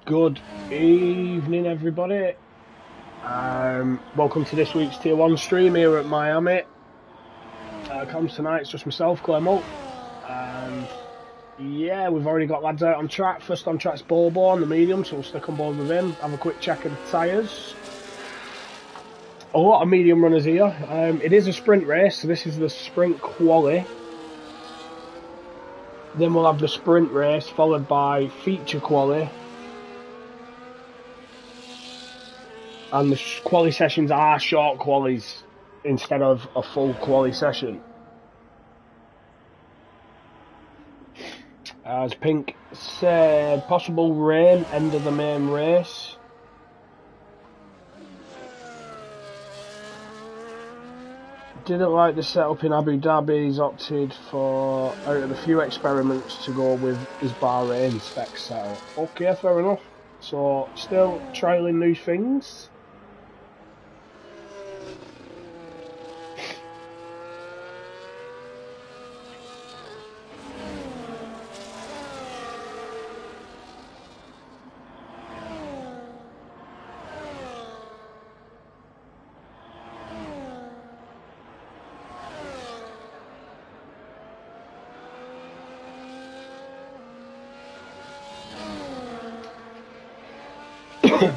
Good evening, everybody. Welcome to this week's Tier 1 stream here at Miami. Comes tonight, it's just myself, Clemo. And yeah, we've already got lads out on track. First on track's Bobo on the medium, so we'll stick on board with him. Have a quick check of the tyres. A lot of medium runners here. It is a sprint race, so this is the sprint quali. Then we'll have the sprint race, followed by feature quali. And the quali sessions are short qualies instead of a full quali session. As Pink said, possible rain, end of the main race. Didn't like the setup in Abu Dhabi. He's opted for, out of the few experiments, to go with his Bahrain spec setup. Okay, fair enough. So, still trialling new things.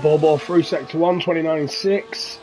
Bobo through sector 1, 29.6.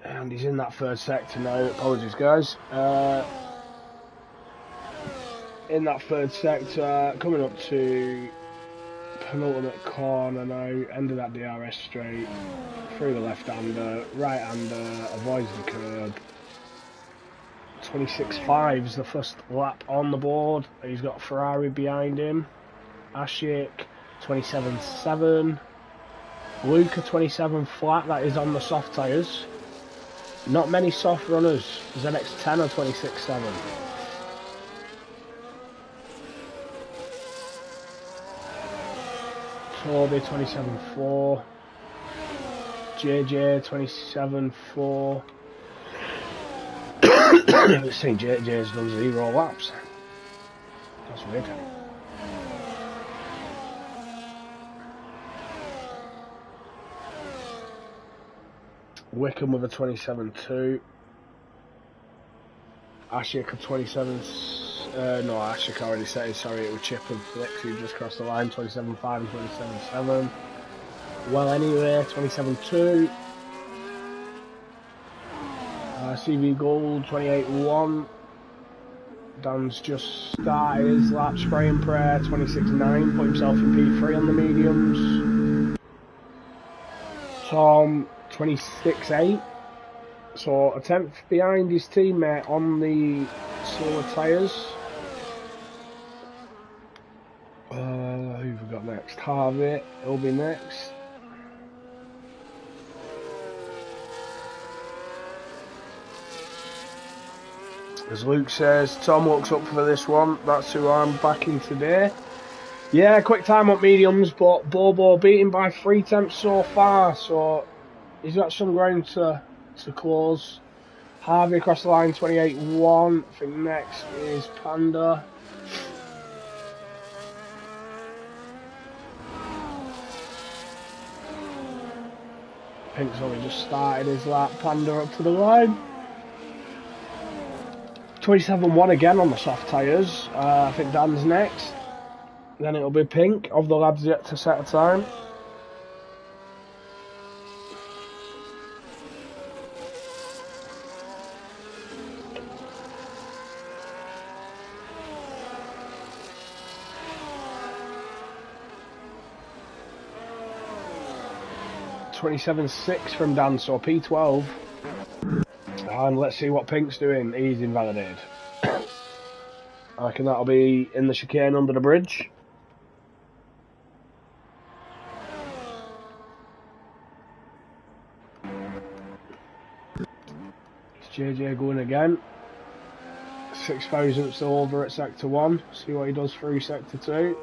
And he's in that third sector now. Apologies, guys. In that third sector, coming up to penultimate corner now. End of that DRS straight. Through the left-hander, right-hander, avoids the curb. 26.5 is the first lap on the board. He's got Ferrari behind him. Ashik, 27.7. Luca, 27 flat. That is on the soft tyres. Not many soft runners. ZX10 or 26.7. Toby 27.4. JJ 27.4. I was saying JJ's done 0 laps. That's weird. Wickham with a 27.2. Ashik a 27. No, Ashik already said it. Sorry, it was Chip and Flicks who just crossed the line. 27.5 and 27.7. Well, anyway, 27.2. CV Gold 28.1. Dan's just started his lap, spray and prayer. 26.9. Put himself in P3 on the mediums. Tom 26.8, so a tenth behind his teammate on the slower tyres. Who have we got next? Harvey, he'll be next. As Luke says, Tom looks up for this one. That's who I'm backing today. Yeah, quick time up mediums, but Bobo beaten by 3 tenths so far, so he's got some ground to close. Harvey across the line, 28.1. I think next is Panda. Pink's only just started his lap. Panda up to the line. 27.1 again on the soft tyres. I think Dan's next. Then it'll be Pink, of the lads yet to set a time. $27.6 from Dan, so P12. And let's see what Pink's doing. He's invalidated. I reckon that'll be in the chicane under the bridge. It's JJ going again. 6 thousandths over at sector 1. See what he does through sector 2.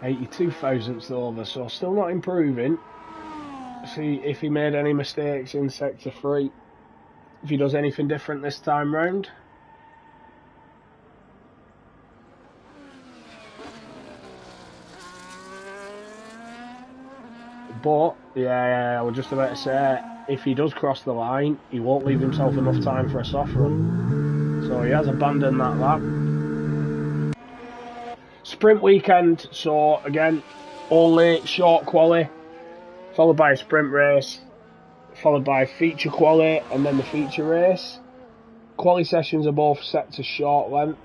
.82 thousandths over, so still not improving. See if he made any mistakes in sector 3. If he does anything different this time round. But, yeah, I was just about to say, if he does cross the line, he won't leave himself enough time for a soft run. So he has abandoned that lap. Sprint weekend, so again, only short quali, followed by a sprint race, followed by feature quali, and then the feature race. Quali sessions are both set to short length.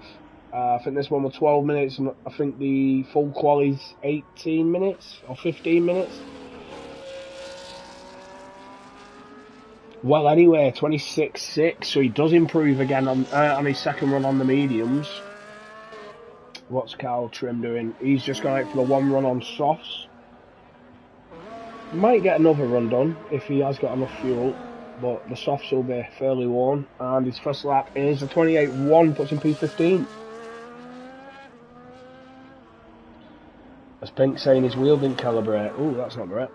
I think this one was 12 minutes, and I think the full quali's 18 minutes, or 15 minutes. Well, anyway, 26.6, so he does improve again on his second run on the mediums. What's Carl Trim doing? He's just gone out for the 1 run on softs. Might get another run done if he has got enough fuel, but the softs will be fairly worn. And his first lap is a 28.1, puts him P15. As Pink saying his wheel didn't calibrate. Oh, that's not great.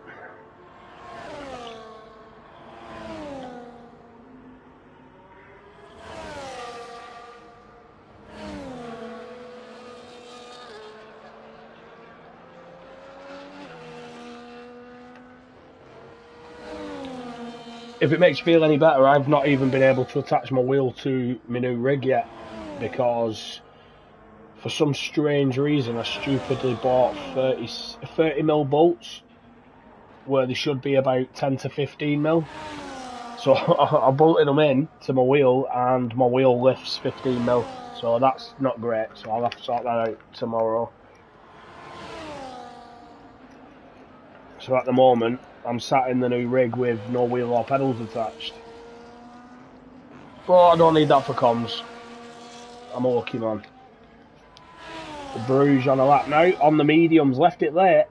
If it makes you feel any better, I've not even been able to attach my wheel to my new rig yet, because for some strange reason I stupidly bought 30mm bolts where they should be about 10 to 15mm. So I bolted them in to my wheel and my wheel lifts 15mm, so that's not great, so I'll have to sort that out tomorrow. So at the moment I'm sat in the new rig with no wheel or pedals attached. But I don't need that for comms. I'm a lucky man. Bruges on a lap now, on the mediums, left it late.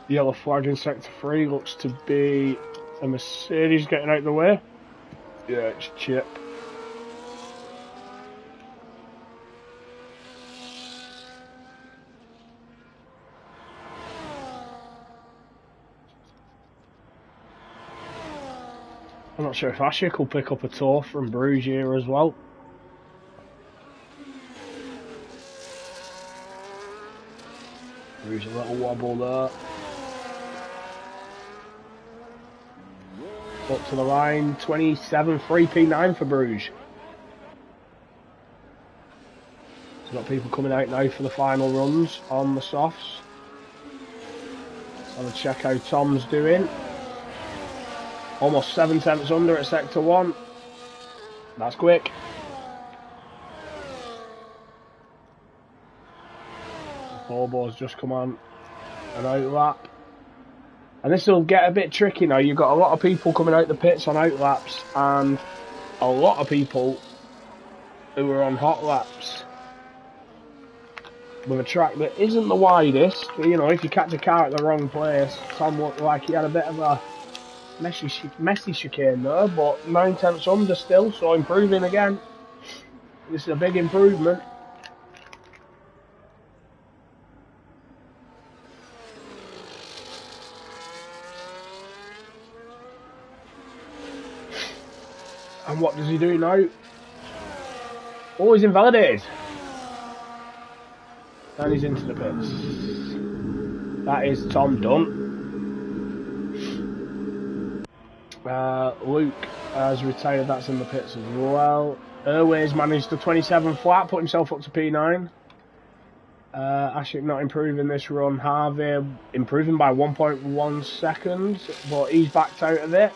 Yellow flag in sector 3 looks to be a Mercedes getting out of the way. Yeah, it's Chip. I'm not sure if Ashik will pick up a tour from Bruges here as well. Bruges a little wobble there. Up to the line, 27, 3P9 for Bruges. So got people coming out now for the final runs on the softs. Have a check how Tom's doing. Almost 7 tenths under at sector 1. That's quick. Bobo's just come on an out lap. And this will get a bit tricky now. You've got a lot of people coming out the pits on out laps and a lot of people who are on hot laps. With a track that isn't the widest, you know, if you catch a car at the wrong place, Tom looked like he had a bit of a messy chicane there, but 9 tenths under still, so improving again. This is a big improvement. And what does he do now? Oh, he's invalidated. And he's into the pits. That is Tom done. Luke has retired, that's in the pits as well. Airways managed the 27 flat, put himself up to P9. Ashik not improving this run. Harvey improving by 1.1 seconds, but he's backed out of it.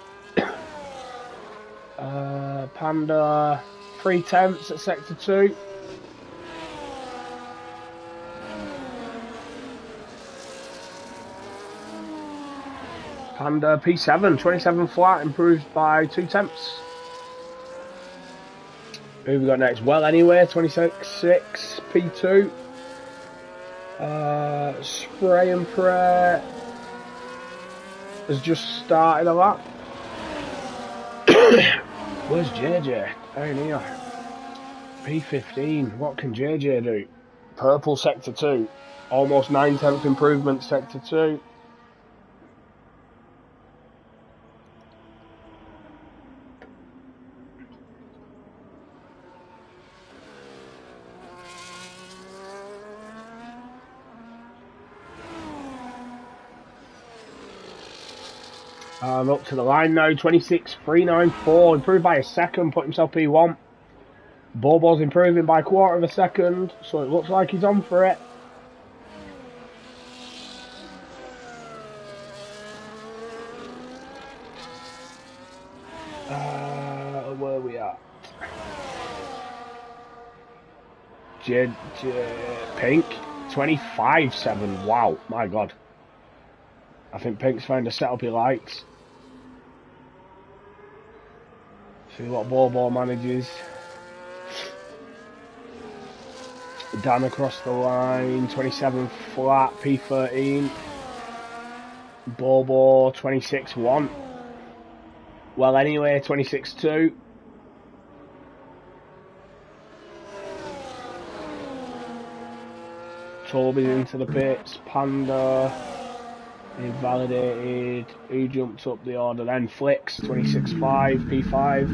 Panda 3/10 at sector 2. Panda P7, 27 flat, improved by 2/10. Who have we got next? Well, anyway, 26.6 P2. Spray and Pray has just started a lap. Where's JJ? Down here. P15. What can JJ do? Purple sector 2. Almost 9/10 improvement sector 2. And up to the line now, 26.394, improved by a second, put himself P1. Bobo's improving by a quarter of a second, so it looks like he's on for it. Where are we at? Pink, 25.7, wow, my god. I think Pink's found a setup he likes. See what Bobo manages. Dan across the line, 27 flat, P13. Bobo, 26.1. Well, anyway, 26.2. Toby's into the pits. Panda, invalidated. Who jumped up the order then? Flicks, 26.5, P5.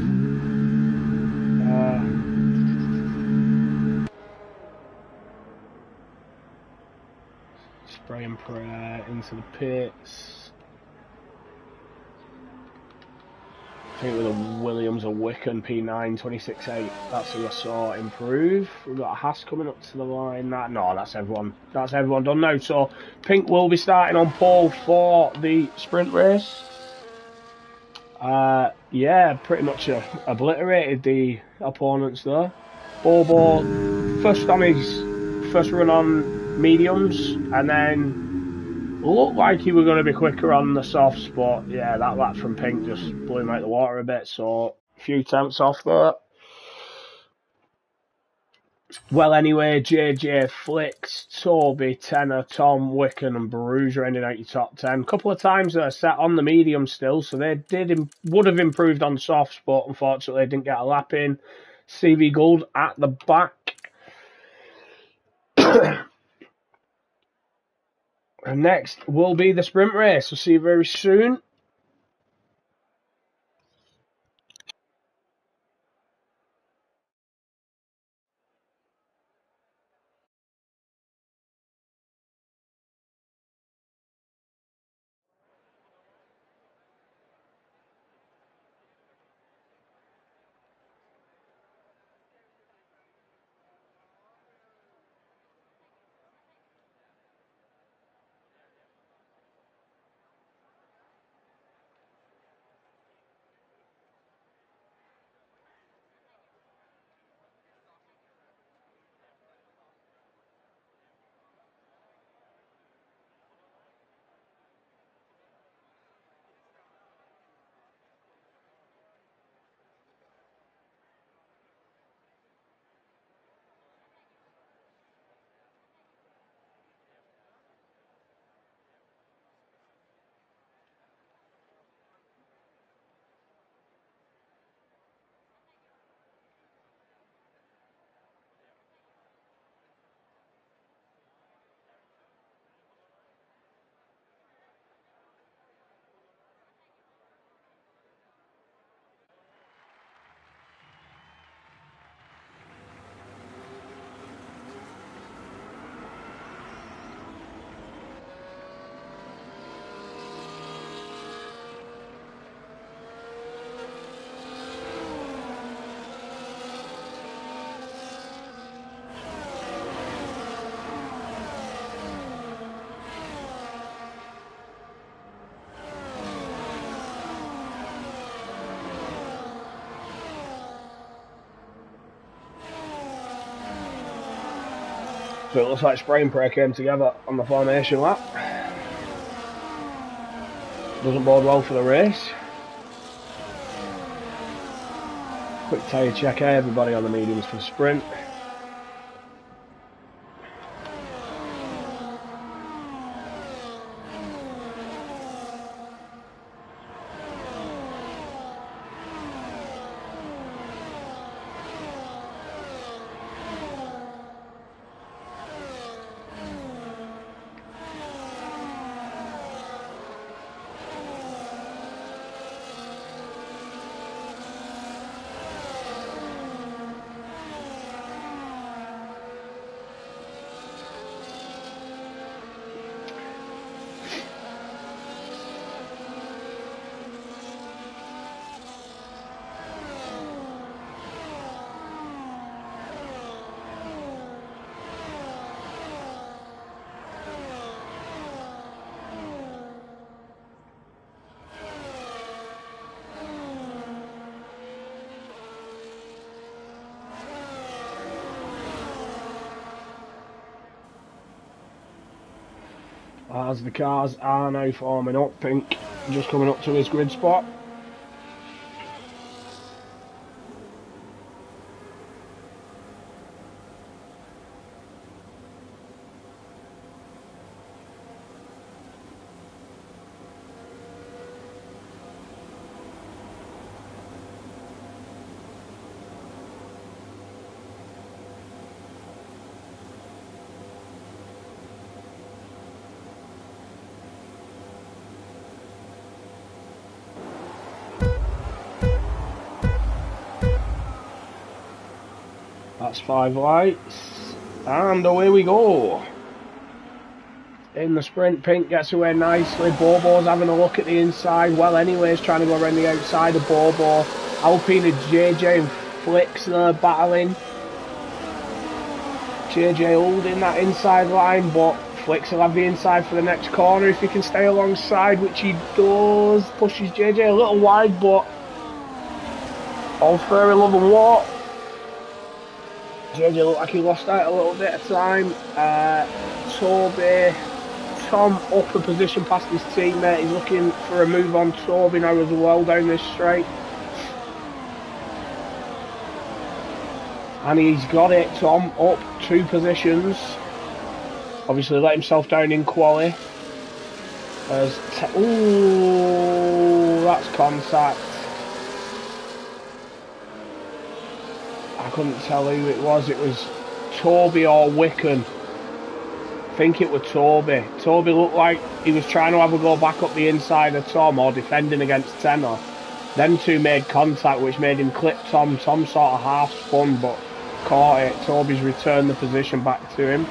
Spray and Pray into the pits. I think with a Williams or Wickham P9, 26.8. That's who I saw improve. We've got a Haas coming up to the line. No, that's everyone. That's everyone done now. So Pink will be starting on pole for the sprint race. Yeah, pretty much obliterated the opponents there. Bobo first on his first run on mediums, and then looked like he was going to be quicker on the softs, but yeah, that lap from Pink just blew him out the water a bit, so a few tenths off there. Well, anyway, JJ, Flicks, Toby, Tenor, Tom, Wickham and Baruja ending out your top 10. A couple of times they're sat on the medium still, so they would have improved on softs, but unfortunately didn't get a lap in. CV Gold at the back. And next will be the sprint race. We'll see you very soon. So it looks like Spray and Pray came together on the formation lap. Doesn't bode well for the race. Quick tyre check here, everybody on the mediums for the sprint. As the cars are now forming up, Pink just coming up to his grid spot. That's 5 lights, and away we go. In the sprint, Pink gets away nicely. Bobo's having a look at the inside. Well, anyways, trying to go around the outside of Bobo. Alpine and JJ and Flicks there battling. JJ holding that inside line, but Flicks will have the inside for the next corner if he can stay alongside, which he does. Pushes JJ a little wide, but all fair in love and war. JJ looked like he lost out a little bit of time. Tom up a position past his teammate. He's looking for a move on Toby now as well down this straight. And he's got it. Tom up 2 positions. Obviously let himself down in quali. Ooh, that's contact. I couldn't tell who it was. It was Toby or Wicken. I think it was Toby. Toby looked like he was trying to have a go back up the inside of Tom or defending against Tenor. Them two made contact, which made him clip Tom. Tom sort of half spun but caught it. Toby's returned the position back to him,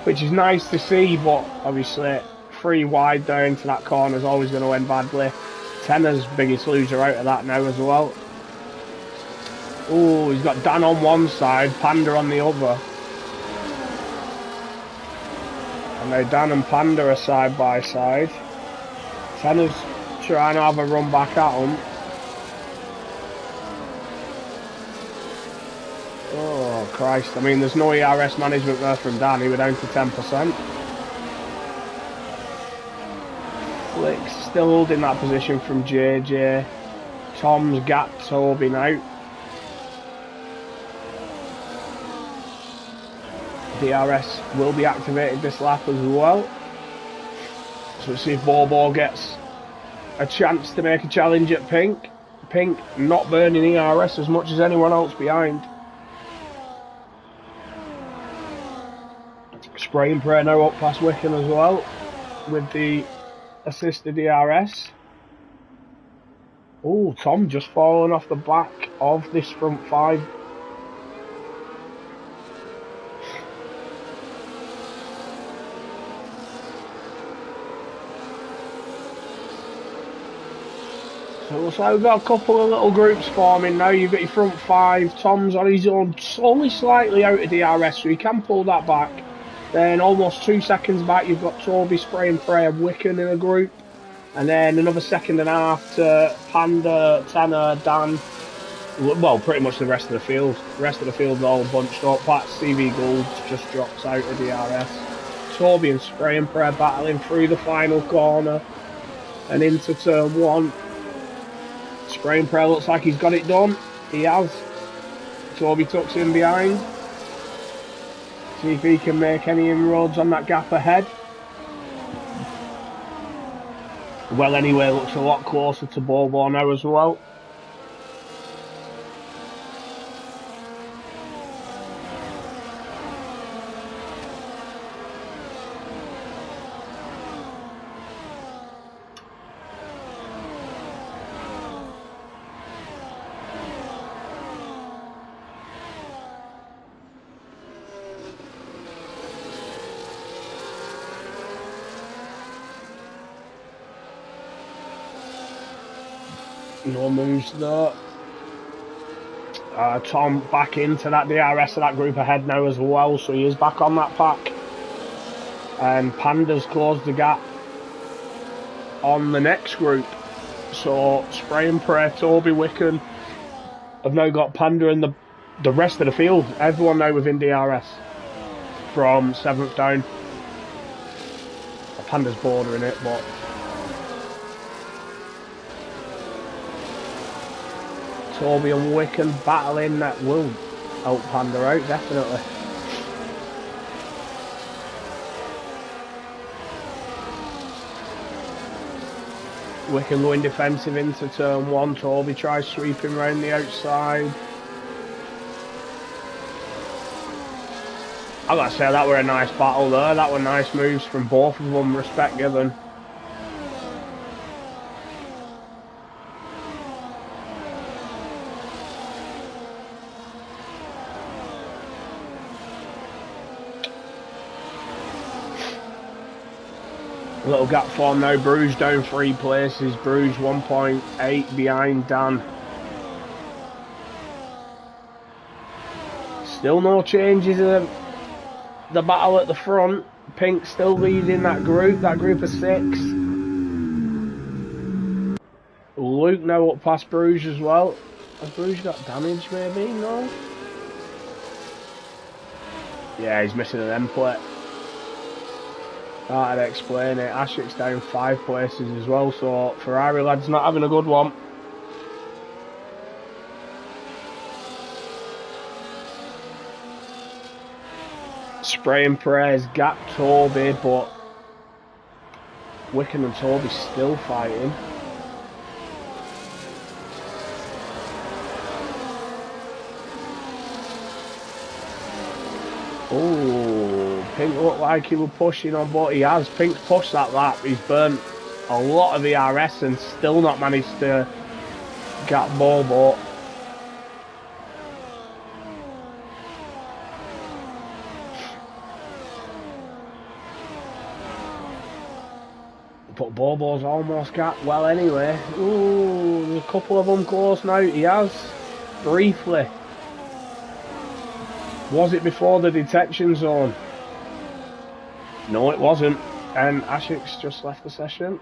which is nice to see, but obviously 3 wide there into that corner is always going to end badly. Tenor's biggest loser out of that now as well. Oh, he's got Dan on one side, Panda on the other. And now Dan and Panda are side by side. Tenor's trying to have a run back at him. Oh, Christ. I mean, there's no ERS management there from Dan. He were down to 10%. Flick's still holding that position from JJ. Tom's got Toby now. DRS will be activated this lap as well. So let's see if Bobo gets a chance to make a challenge at Pink. Pink not burning ERS as much as anyone else behind. Spray and Pray now up past Wicken as well with the assisted DRS. Oh, Tom just falling off the back of this front 5. So it looks like we've got a couple of little groups forming now. You've got your front 5, Tom's on his own, only slightly out of DRS, so he can pull that back. Then almost 2 seconds back, you've got Toby, Spray and Pray and Wicken in a group. And then another 1.5 seconds to Panda, Tanner, Dan Well, pretty much the rest of the field. The rest of the field's all bunched up. Pat CV Gould just drops out of DRS. Toby and Spray and Prayer battling through the final corner and into turn 1. Spray and Prayer looks like he's got it done. He has. Toby tucks in behind. See if he can make any inroads on that gap ahead. Well, anyway, looks a lot closer to Bobo now as well. No moves there. Tom back into that DRS of that group ahead now as well, so he is back on that pack. And Panda's closed the gap on the next group. So Spray and Pray, Toby, Wicken have now got Panda and the rest of the field. Everyone now within DRS from 7th down. Panda's bordering it, but Toby and Wicken battling, that will help Panda out, definitely. Wicken going defensive into turn 1. Toby tries sweeping round the outside. I gotta say, that were a nice battle there. That were nice moves from both of them, respect given. Little gap form now. Bruges down 3 places. Bruges 1.8 behind Dan. Still no changes in the battle at the front. Pink still leading that group of 6. Luke now up past Bruges as well. Has Bruges got damage maybe? No? Yeah, he's missing an end plate. That'd explain it. Ashik's down 5 places as well, so Ferrari lad's not having a good one. Spray and Pray's got Toby, but Wicken and Toby still fighting. Oh, Pink looked like he was pushing on, but he has. Pink's pushed that lap. He's burnt a lot of the RS and still not managed to get Bobo. But Bobo's almost got, well anyway. Ooh, there's a couple of them close now. He has, briefly. Was it before the detection zone? No, it wasn't. And Ashik's just left the session.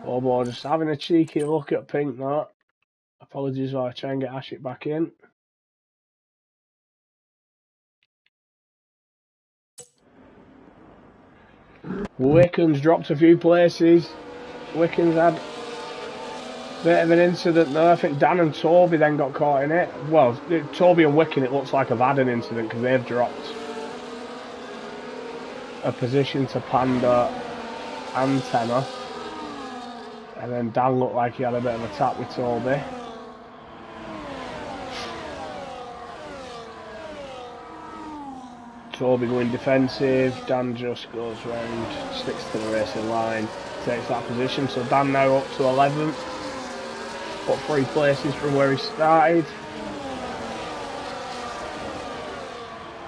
Bobo just having a cheeky look at Pink now. Apologies while I try and get Ashik back in. Wicken's dropped a few places. Wicken's had a bit of an incident there. I think Dan and Toby then got caught in it. Well, Toby and Wicken, it looks like have had an incident because they've dropped a position to Panda and Tenor. And then Dan looked like he had a bit of a tap with Toby. Toby going defensive, Dan just goes round, sticks to the racing line, takes that position. So Dan now up to 11th, up 3 places from where he started.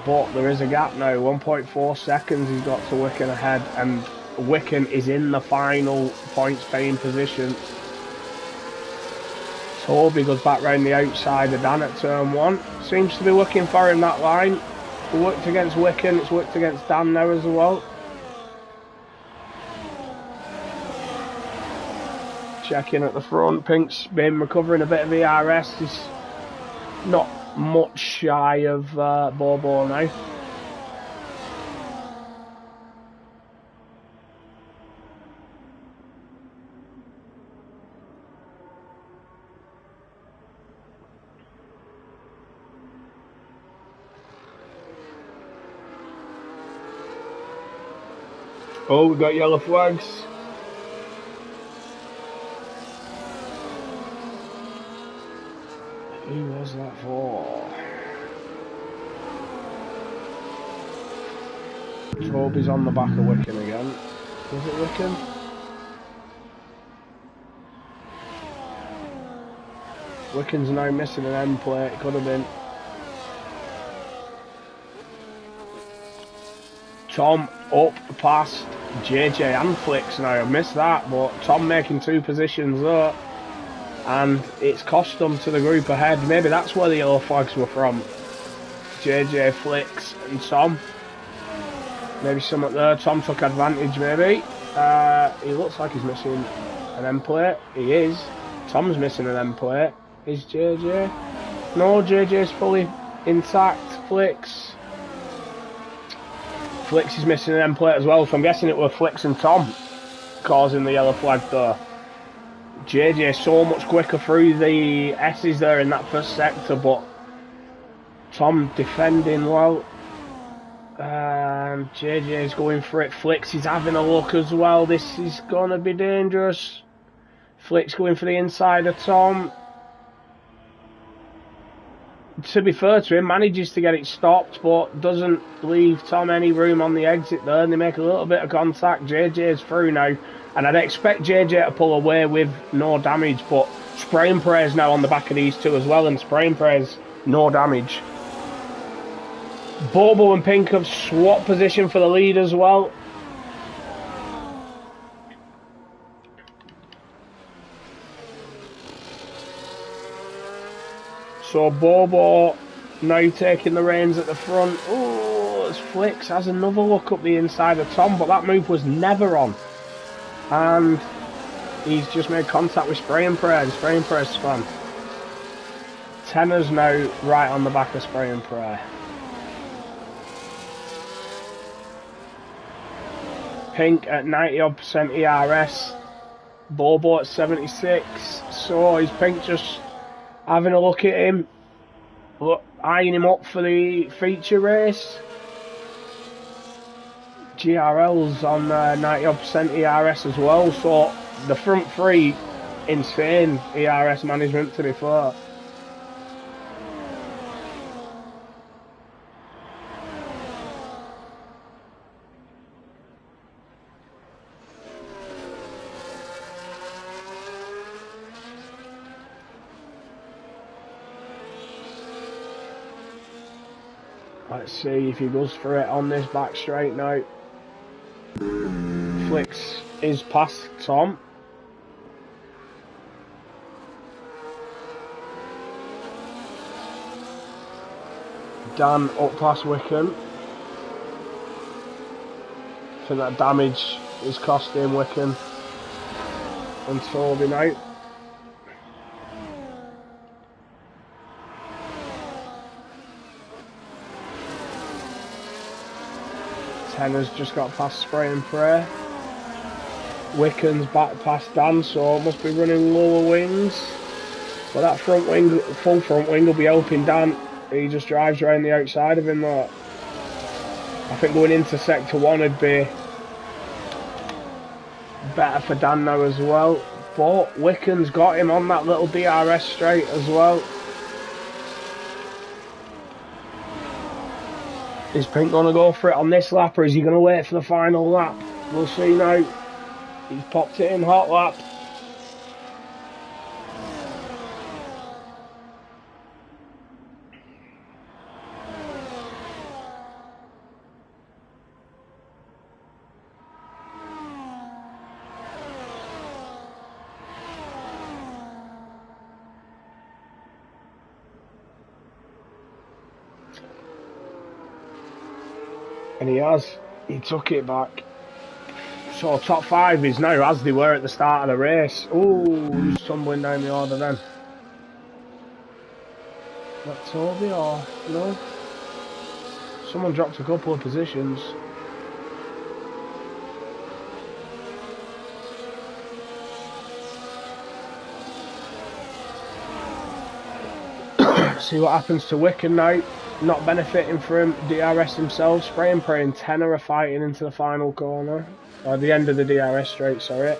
But there is a gap now, 1.4 seconds he's got to Wicken ahead, and Wicken is in the final points paying position. Toby goes back round the outside of Dan at turn 1. Seems to be working for him, that line. It worked against Wicken, it's worked against Dan now as well. Checking at the front. Pink's been recovering a bit of ERS. He's not much shy of Bobo now. Oh, we got yellow flags. Who was that for? Toby's on the back of Wickham again. Was it Wickham? Wickham's now missing an end plate. It could have been. Tom up past JJ and Flicks now. I missed that, but Tom making 2 positions there. And it's cost them to the group ahead. Maybe that's where the yellow flags were from. JJ, Flicks and Tom. Maybe something there. Tom took advantage maybe. He looks like he's missing an end plate. He is. Tom's missing an end plate. Is JJ? No, JJ's fully intact. Flicks. Flicks is missing an end plate as well, so I'm guessing it were Flicks and Tom causing the yellow flag there. JJ so much quicker through the S's there in that first sector, but Tom defending well. And JJ's going for it. Flicks is having a look as well. This is going to be dangerous. Flicks going for the inside of Tom. To be fair to him, manages to get it stopped, but doesn't leave Tom any room on the exit there, and they make a little bit of contact. JJ's through now, and I'd expect JJ to pull away with no damage, but Spray and Pray's now on the back of these two as well, and Spray and Pray's no damage. Bobo and Pink have swapped position for the lead as well. So Bobo now taking the reins at the front. Oh, as Flicks has another look up the inside of Tom, but that move was never on. And he's just made contact with Spray and Pray, and Spray and Pray's spun. Tenner's now right on the back of Spray and Pray. Pink at 90% ERS. Bobo at 76. So is Pink just having a look at him, eyeing him up for the feature race. GRL's on 90% ERS as well, so the front three, insane ERS management to be fair. Let's see if he goes for it on this back straight now. Flicks is past Tom. Dan up past Wickham. I think that damage is costing Wickham and Toby now. Tenner's just got past Spray and Pray. Wickham's back past Dan, so must be running lower wings. But that front wing, full front wing will be helping Dan. He just drives around the outside of him though. I think going into sector 1 would be better for Dan now as well. But Wickham's got him on that little DRS straight as well. Is Pink going to go for it on this lap, or is he going to wait for the final lap? We'll see now. He's popped it in hot lap. And he took it back. So top 5 is now as they were at the start of the race. Ooh, who's tumbling down the order then? Is that Toby or no? Someone dropped a couple of positions. See what happens to Wicken now. Not benefiting from DRS himself. Spray and Pray and Tenor are fighting into the final corner. Or the end of the DRS straight, sorry.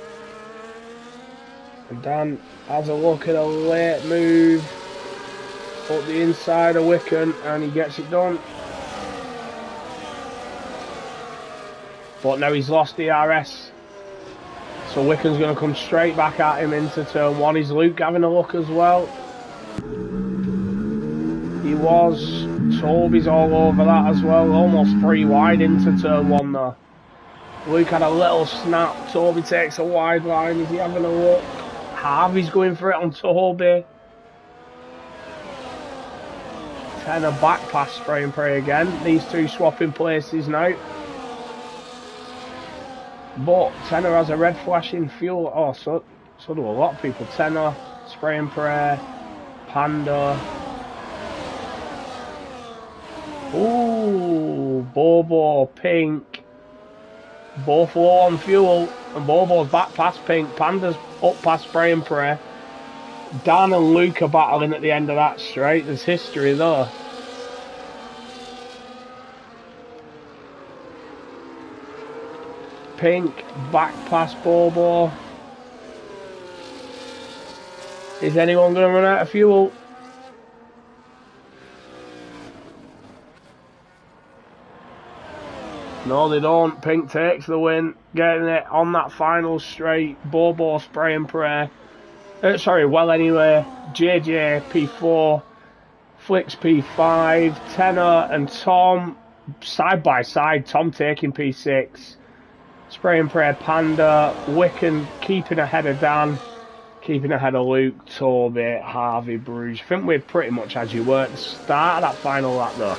And Dan has a look at a late move up the inside of Wicken and he gets it done. But now he's lost DRS. So Wicken's going to come straight back at him into turn 1. Is Luke having a look as well? He was. Toby's all over that as well. Almost 3 wide into turn 1 though. Luke had a little snap. Toby takes a wide line. Is he having a look? Harvey's going for it on Toby. Tenor back past Spray and Pray again. These two swapping places now. But Tenor has a red flashing fuel. Oh, so do a lot of people. Tenor, Spray and Pray, Panda. Ooh, Bobo, Pink. Both low on fuel. And Bobo's back past Pink. Panda's up past Spray and Pray. Dan and Luke are battling at the end of that straight. There's history though. Pink back past Bobo. Is anyone going to run out of fuel? No, they don't. Pink takes the win, getting it on that final straight. Bobo, Spray and Pray. Well anyway. JJ P4, Flicks P5, Tenor and Tom side by side. Tom taking P6. Spray and Pray Panda, Wicken keeping ahead of Dan, keeping ahead of Luke, Toby, Harvey, Bruges. I think we're pretty much as you were at the start of that final lap though.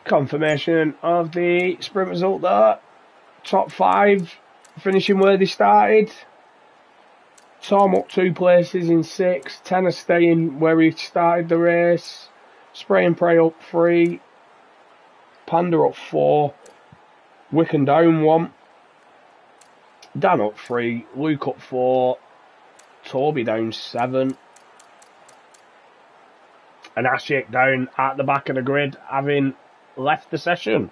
Confirmation of the sprint result there. Top 5 finishing where they started. Tom up 2 places in 6. Tenor staying where he started the race. Spray and Pray up 3. Panda up 4. Wicken down 1. Dan up 3. Luke up 4. Toby down 7. And Ashik down at the back of the grid, having left the session.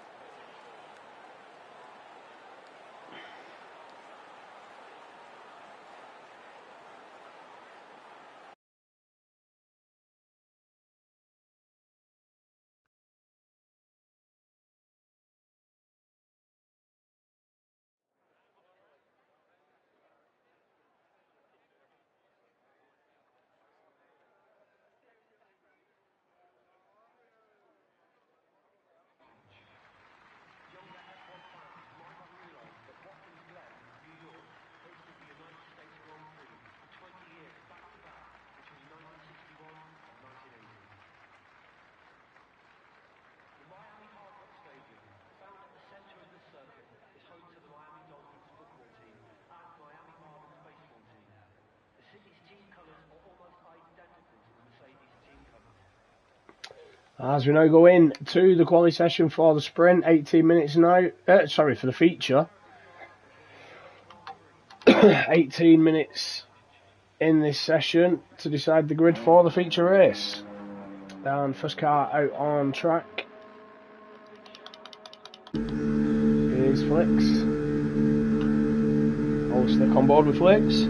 As we now go in to the quali session for the sprint, 18 minutes now. For the feature. 18 minutes in this session to decide the grid for the feature race. And first car out on track is Flicks. I'll stick on board with Flicks.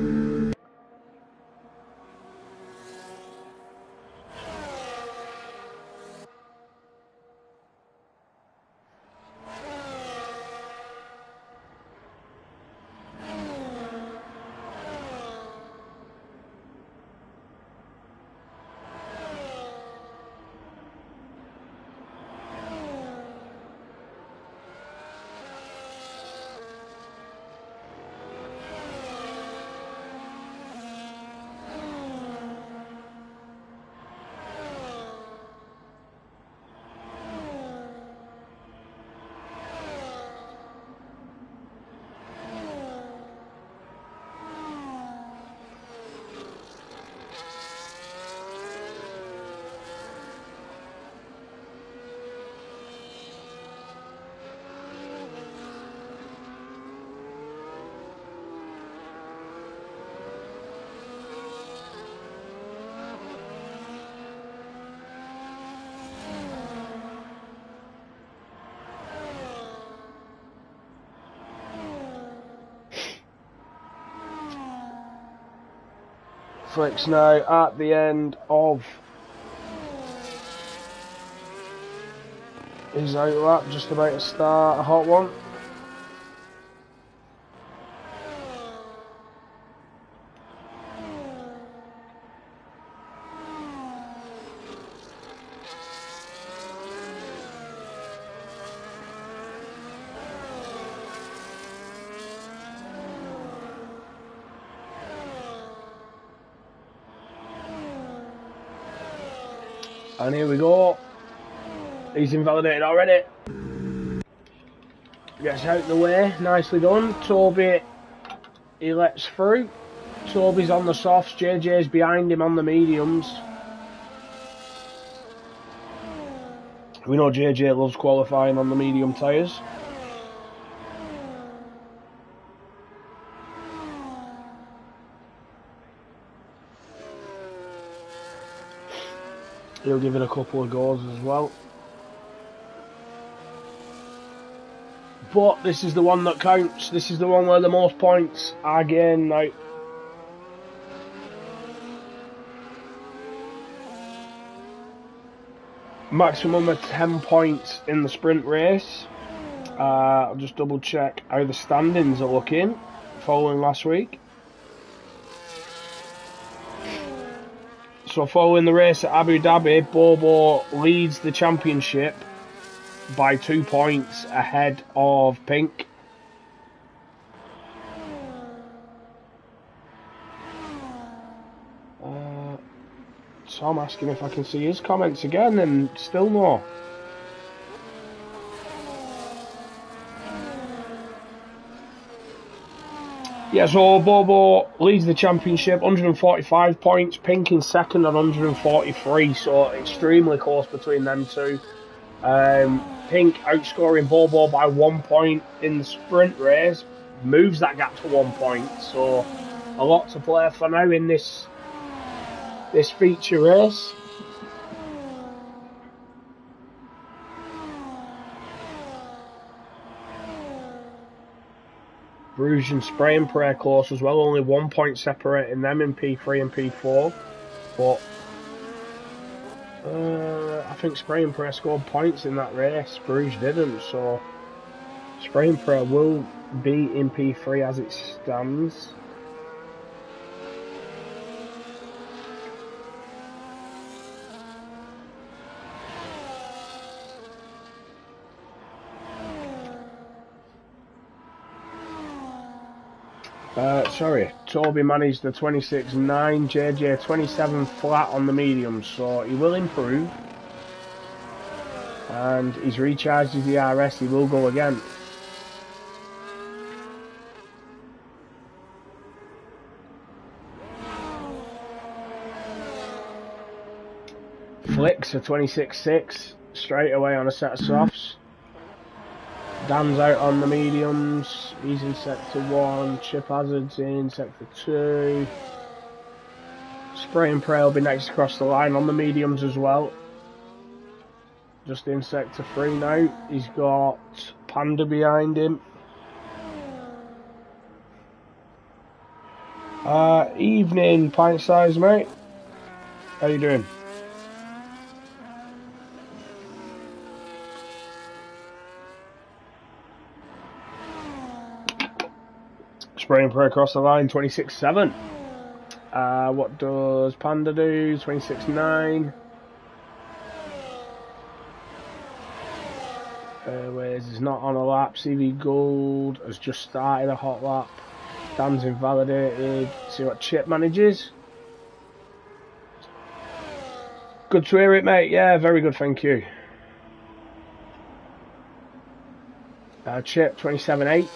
Flicks now at the end of his out lap, just about to start a hot one. And here we go. He's invalidated already. Gets out of the way. Nicely done. Toby, he lets through. Toby's on the softs. JJ's behind him on the mediums. We know JJ loves qualifying on the medium tyres. He'll give it a couple of goes as well. But this is the one that counts. This is the one where the most points are gained now. Maximum of 10 points in the sprint race. I'll just double check how the standings are looking following last week. So following the race at Abu Dhabi, Bobo leads the championship by 2 points ahead of Pink. Tom asking if I can see his comments again, and still no. Yeah, so Bobo leads the championship, 145 points, Pink in second on 143, so extremely close between them two. Pink outscoring Bobo by 1 point in the sprint race, moves that gap to 1 point, so a lot to play for now in this feature race. Bruges and Spray and Pray close as well, only 1 point separating them in P3 and P4, but I think Spray and Pray scored points in that race, Bruges didn't, so Spray and Pray will be in P3 as it stands. Sorry, Toby managed the 26.9, JJ 27 flat on the medium, so he will improve. And he's recharged his DRS, he will go again. Flicks a 26.6 straight away on a set of softs. Dan's out on the mediums, he's in sector 1, Chip Hazard's in sector 2. Spray and Pray will be next across the line on the mediums as well. Just in sector 3 now, he's got Panda behind him. Evening, pint size mate. How you doing? Spray and Pray across the line, 26.7. What does Panda do? 26.9. Airways is not on a lap. CV Gold has just started a hot lap. Dan's invalidated. See what Chip manages. Good to hear it, mate. Yeah, very good, thank you. Chip, 27.8.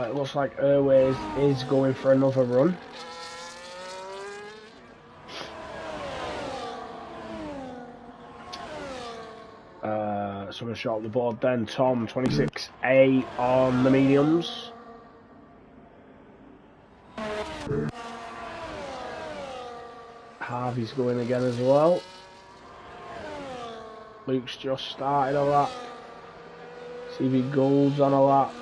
It looks like Airways is going for another run. So I'm going to short the board then. Tom, 26A on the mediums. Harvey's going again as well. Luke's just started a lap. CV Gold's on a lap.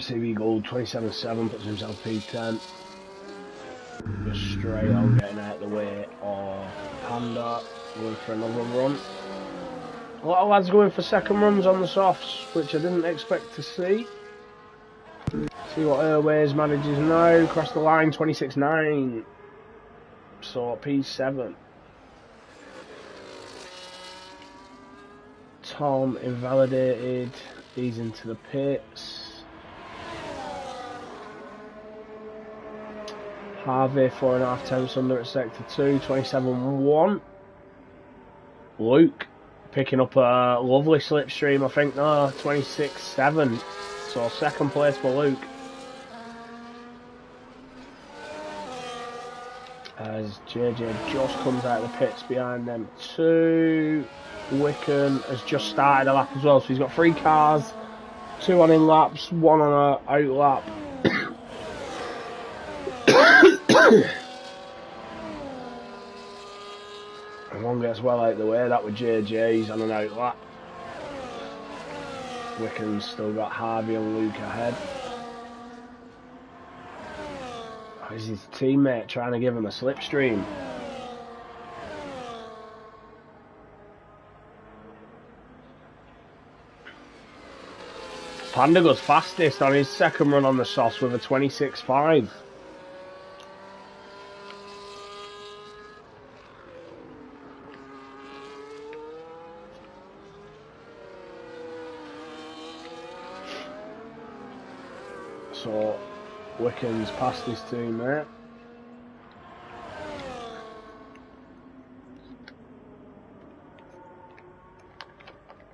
CV Gold 27.7 puts himself P10. Just straight on getting out of the way of Panda, going for another run. A lot of lads going for second runs on the softs, which I didn't expect to see. See what Airways manages now. Cross the line 26.9. So P7. Tom invalidated. He's into the pits. Harvey 4.5 tenths under at sector 2. 27.1. Luke picking up a lovely slipstream, I think. No, 26.7. So second place for Luke. As JJ just comes out of the pits behind them two. Wickham has just started a lap as well, so he's got 3 cars, 2 on in laps, 1 on a out lap. And one gets well out of the way, that was JJ, he's on an out lap. Wickham's still got Harvey and Luke ahead. Is his teammate trying to give him a slipstream? Panda goes fastest on his second run on the softs with a 26.5. So Wickham's past his teammate.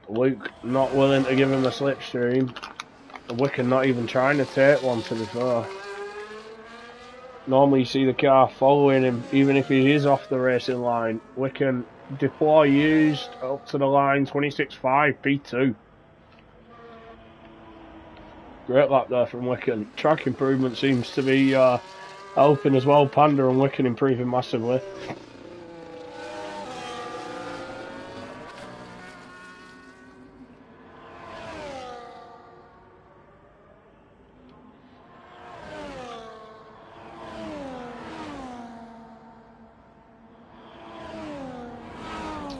Luke not willing to give him a slipstream. Wickham not even trying to take one, to be fair. Normally you see the car following him, even if he is off the racing line. Wickham deploy used up to the line, 26.5, P2. Great lap there from Wickham. Track improvement seems to be helping as well. Panda and Wickham improving massively.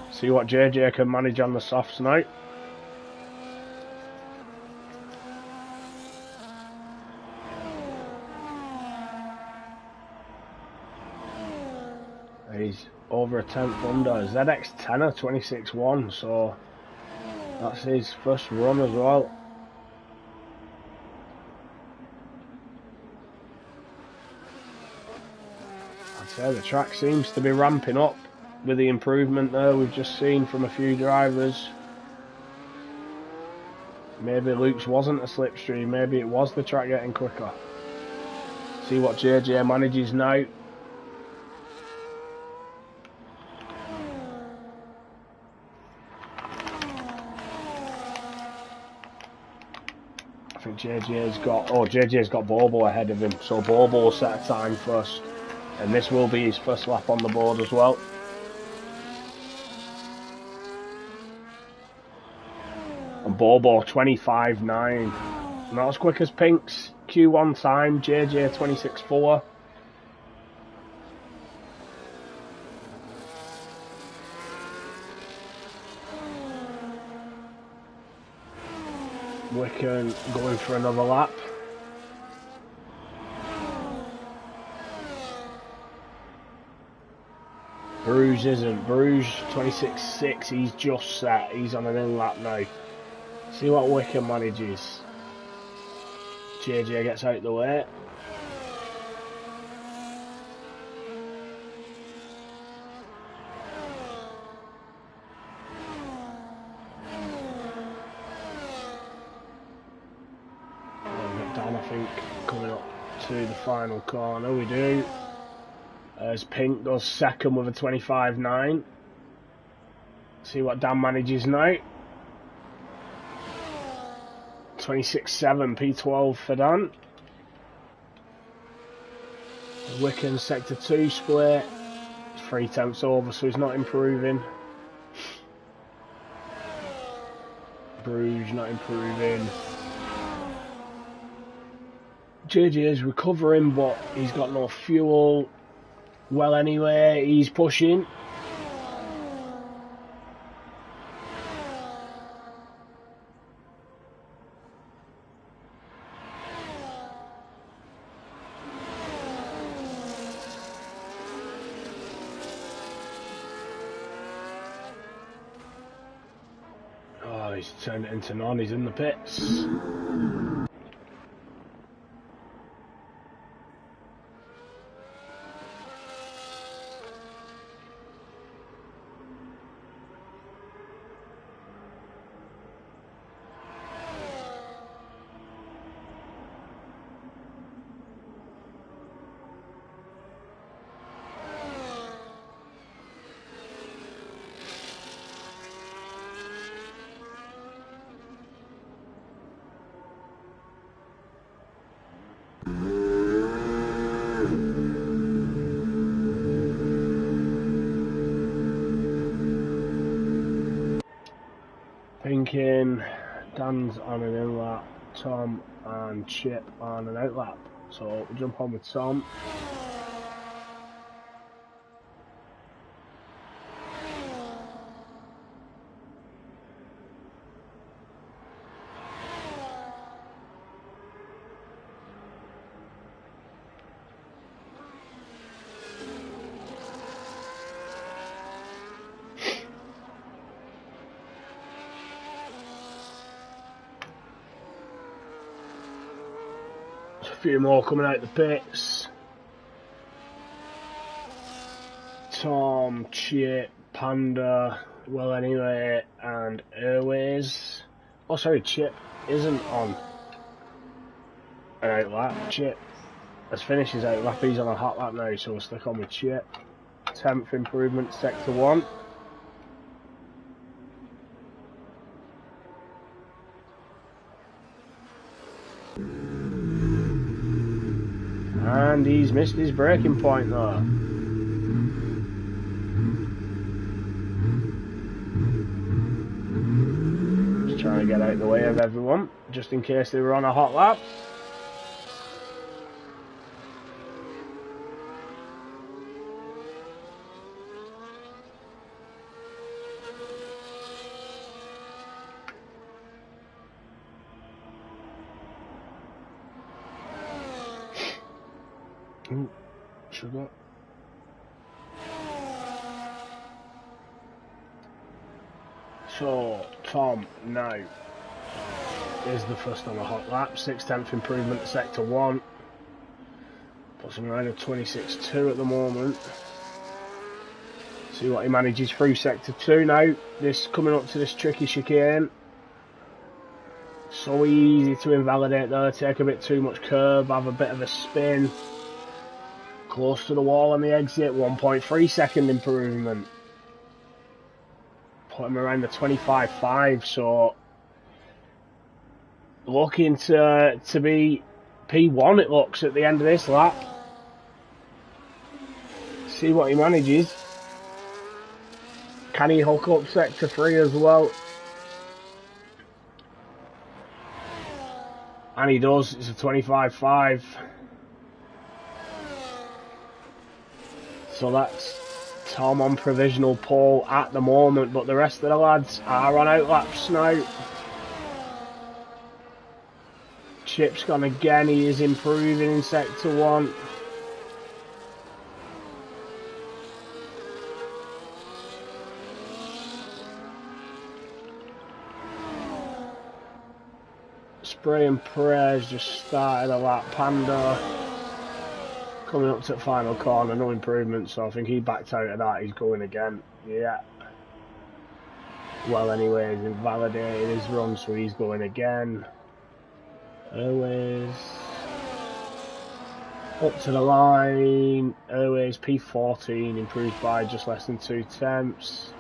See what JJ can manage on the softs now. He's over a tenth under. ZX10er 26.1, so that's his first run as well. I'd say the track seems to be ramping up with the improvement there we've just seen from a few drivers. Maybe Luke's wasn't a slipstream, maybe it was the track getting quicker. See what JJ manages now. I think JJ's got Bobo ahead of him, so Bobo will set a time first, and this will be his first lap on the board as well. And Bobo 25.9, not as quick as Pink's Q1 time. JJ 26.4. Wickham going for another lap. Bruges isn't. Bruges 26.6. He's just set. He's on an in lap now. See what Wickham manages. JJ gets out the way. I think coming up to the final corner we do, as Pink goes second with a 25.9. See what Dan manages now. 26.7, P12 for Dan. Wickham sector 2 split, 3 tenths over, so he's not improving. Bruges not improving. JJ is recovering, but he's got no fuel. Well, anyway, he's pushing. Oh, he's turned it into none. He's in the pits. Thinking Dan's on an in-lap, Tom and Chip on an out-lap. So we'll jump on with Tom. A few more coming out the pits. Tom, Chip, Panda, well anyway, and Airways. Oh sorry, Chip isn't on an out lap. Chip has finished his out lap, he's on a hot lap now, so we'll stick on with Chip. 10th improvement, sector 1. And he's missed his braking point though. Just trying to get out of the way of everyone, just in case they were on a hot lap. Ooh, sugar. So, Tom now is the first on the hot lap. 6/10 improvement to sector 1. Puts him around a 26.2 at the moment. See what he manages through sector 2 now. This coming up to this tricky chicane. So easy to invalidate though. Take a bit too much curb, have a bit of a spin. Close to the wall on the exit, 1.3 second improvement. Put him around the 25.5, so looking to be P1 it looks at the end of this lap. See what he manages. Can he hook up sector 3 as well? And he does, it's a 25.5. So that's Tom on provisional pole at the moment, but the rest of the lads are on out laps now. Chip's gone again, he is improving in sector 1. Spray and Pray has just started a lap. Panda coming up to the final corner, no improvement, so I think he backed out of that, he's going again. Yeah. Well anyway, he's invalidated his run, so he's going again. Airways up to the line. Airways P14 improved by just less than 2 tenths.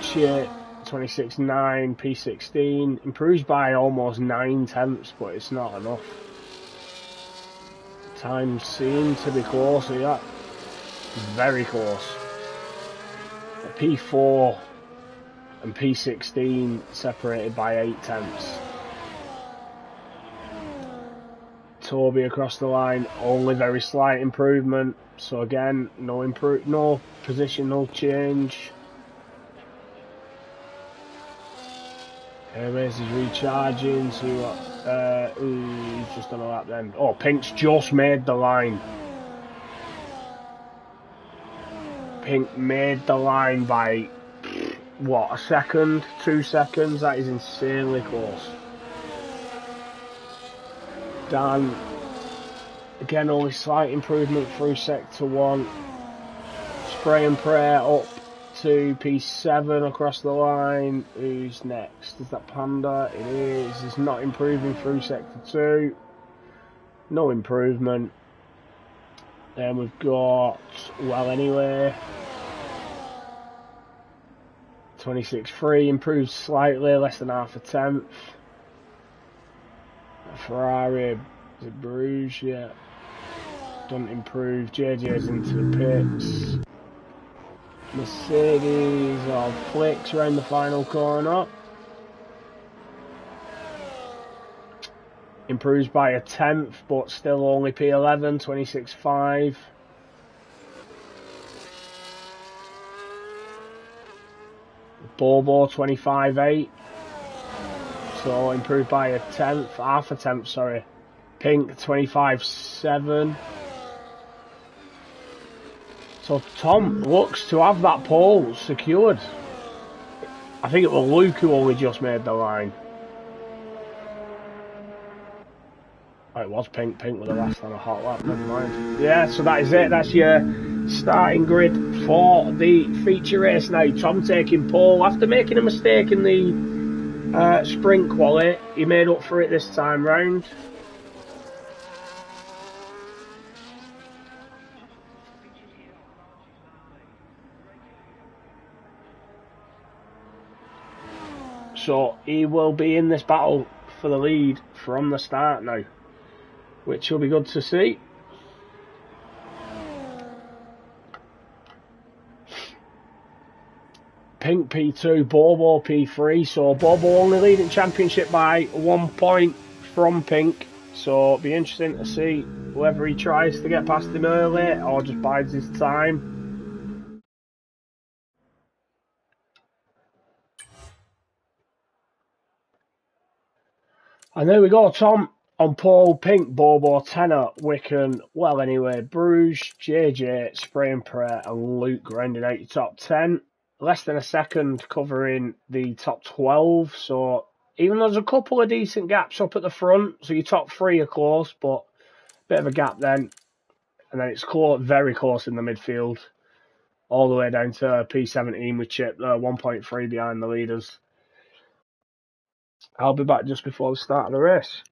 Chip 26.9, P16 improves by almost 9 tenths, but it's not enough. Times seem to be close, yeah, very close. A P4 and P16 separated by 8 tenths. Toby across the line, only very slight improvement. So again, no positional change. Anyways, he's recharging. See what? He's just on a lap then. Oh, Pink's just made the line. Pink made the line by what, a second, 2 seconds? That is insanely close. Dan, again, only slight improvement through sector 1. Spray and Pray up to P7 across the line. Who's next? Is that Panda? It is. It's not improving through sector 2. No improvement. Then we've got, well, anyway, 26.3, improved slightly, less than half a tenth. Ferrari, is it Bruges? Yeah. Doesn't improve. JJ's into the pits. Mercedes or flicks around the final corner. Improves by a tenth, but still only P11, 26.5. Bobo 25.8. So improved by a tenth, half a tenth, sorry. Pink 25.7. So Tom looks to have that pole secured. I think it was Luke who only just made the line. Oh, it was Pink. Pink was the last on a hot lap, never mind. Yeah, so that is it. That's your starting grid for the feature race now. Tom taking pole after making a mistake in the sprint quali. He made up for it this time round. So he will be in this battle for the lead from the start now, which will be good to see. Pink P2, Bobo P3. So Bobo only leading championship by 1 point from Pink. So it'll be interesting to see whether he tries to get past him early or just bides his time. And there we go, Tom on pole, Pink, Bobo, Tenor, Wicken, well anyway, Bruges, JJ, Spray and Pray and Luke rounding out your top 10. Less than a second covering the top 12, so even though there's a couple of decent gaps up at the front, so your top 3 are close, but a bit of a gap then. And then it's close, very close in the midfield, all the way down to P17 with Chip, 1.3 behind the leaders. I'll be back just before the start of the race.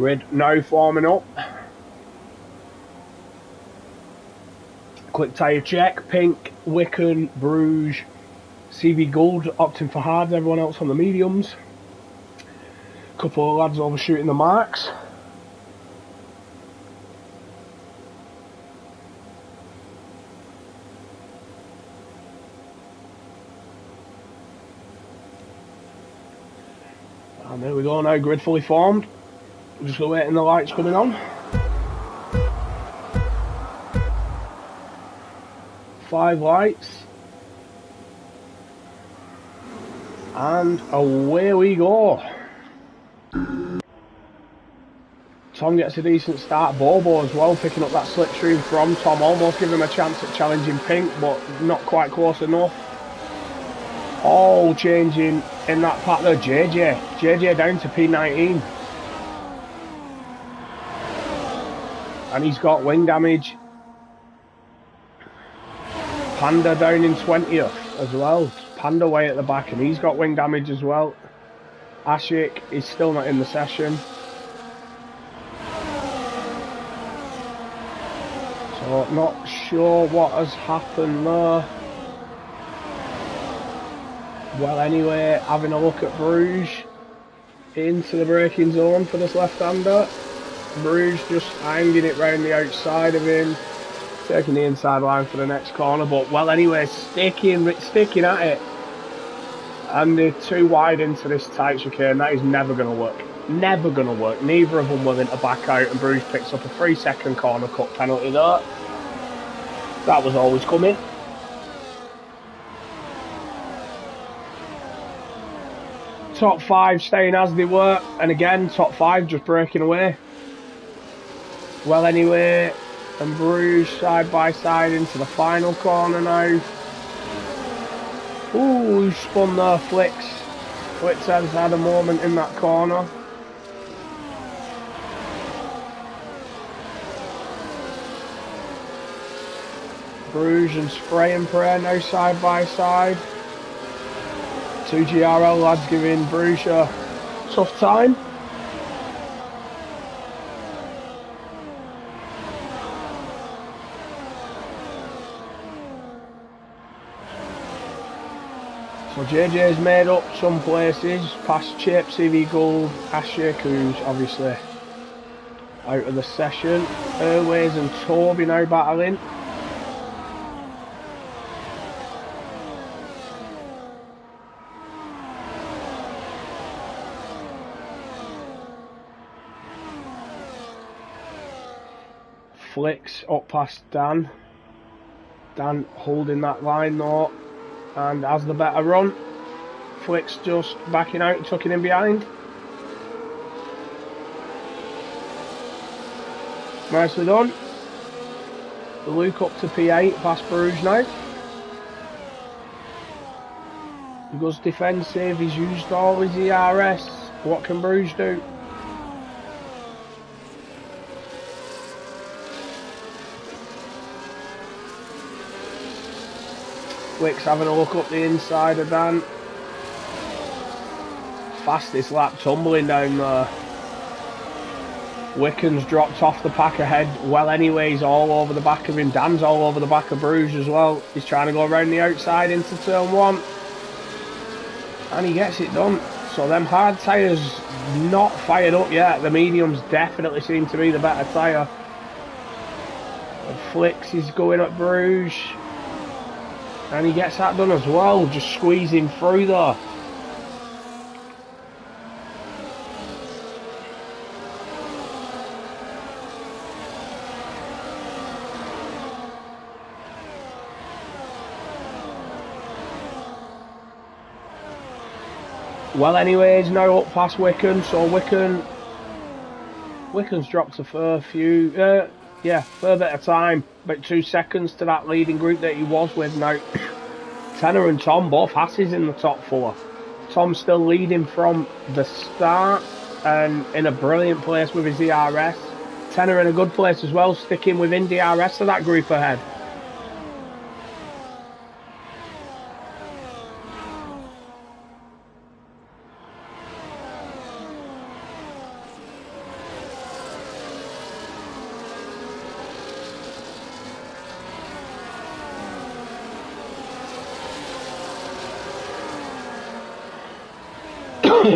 Grid now forming up. Quick tyre check. Pink, Wicken, Bruges, CV Gold opting for hard, everyone else on the mediums. Couple of lads overshooting the marks. And there we go now, grid fully formed. We're just waiting the lights coming on. 5 lights. And away we go. Tom gets a decent start. Bobo as well, picking up that slipstream from Tom. Almost giving him a chance at challenging Pink, but not quite close enough. All changing in that pack there. JJ down to P19. And he's got wing damage. Panda down in 20th as well. Panda way at the back, and he's got wing damage as well. Ashik is still not in the session. So not sure what has happened there. Well, anyway, having a look at Bruges into the braking zone for this left-hander. Bruges just hanging it round the outside of him, taking the inside line for the next corner. But well, anyway, sticking at it, and they're too wide into this tight chicane. That is never going to work. Never going to work. Neither of them willing to back out, and Bruges picks up a 3-second corner cut penalty there. That was always coming. Top 5 staying as they were, and again top 5 just breaking away. Well, anyway, and Bruges side by side into the final corner now. Ooh, spun there, Flicks. Flicks has had a moment in that corner. Bruges and Spray and Pray now side by side. 2 GRL lads giving Bruges a tough time. So JJ's made up some places, past Chip, CV Gold, Ashik, who's obviously out of the session. Airways and Toby now battling. Flicks up past Dan. Dan holding that line though, and has the better run. Flicks just backing out and tucking in behind. Nicely done. Luke up to P8 past Bruges now. He goes defensive, he's used all his ERS. What can Bruges do? Flicks having a look up the inside of Dan. Fastest lap tumbling down there. Wicken's dropped off the pack ahead. Well, anyway, he's all over the back of him. Dan's all over the back of Bruges as well. He's trying to go around the outside into turn 1. And he gets it done. So them hard tyres not fired up yet. The mediums definitely seem to be the better tyre. And Flicks is going at Bruges. And he gets that done as well, just squeezing through there. Well, anyways, now up past Wicken, so Wicken's dropped a fair bit of time, about 2 seconds to that leading group that he was with now. Tenor and Tom both hasses in the top 4. Tom's still leading from the start and in a brilliant place with his ERS. Tenor in a good place as well, sticking within DRS to that group ahead.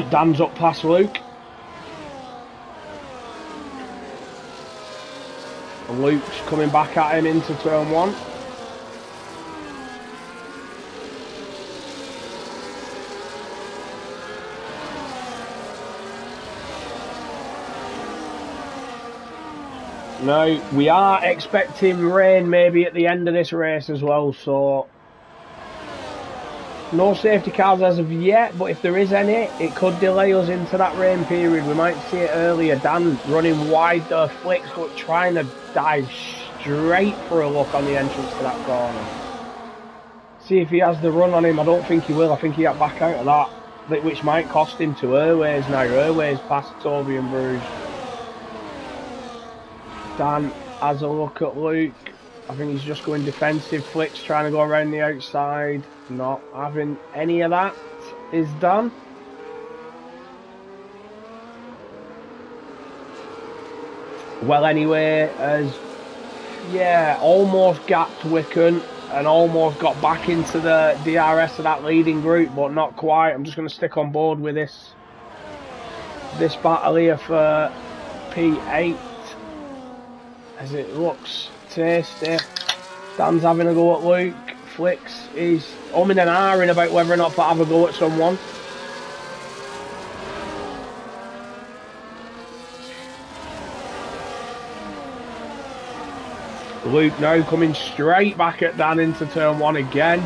Dan's up past Luke. And Luke's coming back at him into turn 1. Now, we are expecting rain maybe at the end of this race as well, so no safety cars as of yet, but if there is any, it could delay us into that rain period. We might see it earlier. Dan running wide there, Flicks but trying to dive straight for a look on the entrance to that corner. See if he has the run on him. I don't think he will. I think he got back out of that, which might cost him to Airways now. Airways past Toby and Bruges. Dan has a look at Luke. I think he's just going defensive. Flicks trying to go around the outside. Not having any of that is Dan. Well, anyway, as almost gapped Wicken and almost got back into the DRS of that leading group, but not quite. I'm just going to stick on board with this battle here for P8. As it looks tasty. Dan's having a go at Luke. Flicks is umming and ahhing about whether or not to have a go at someone. Luke now coming straight back at Dan into turn 1 again.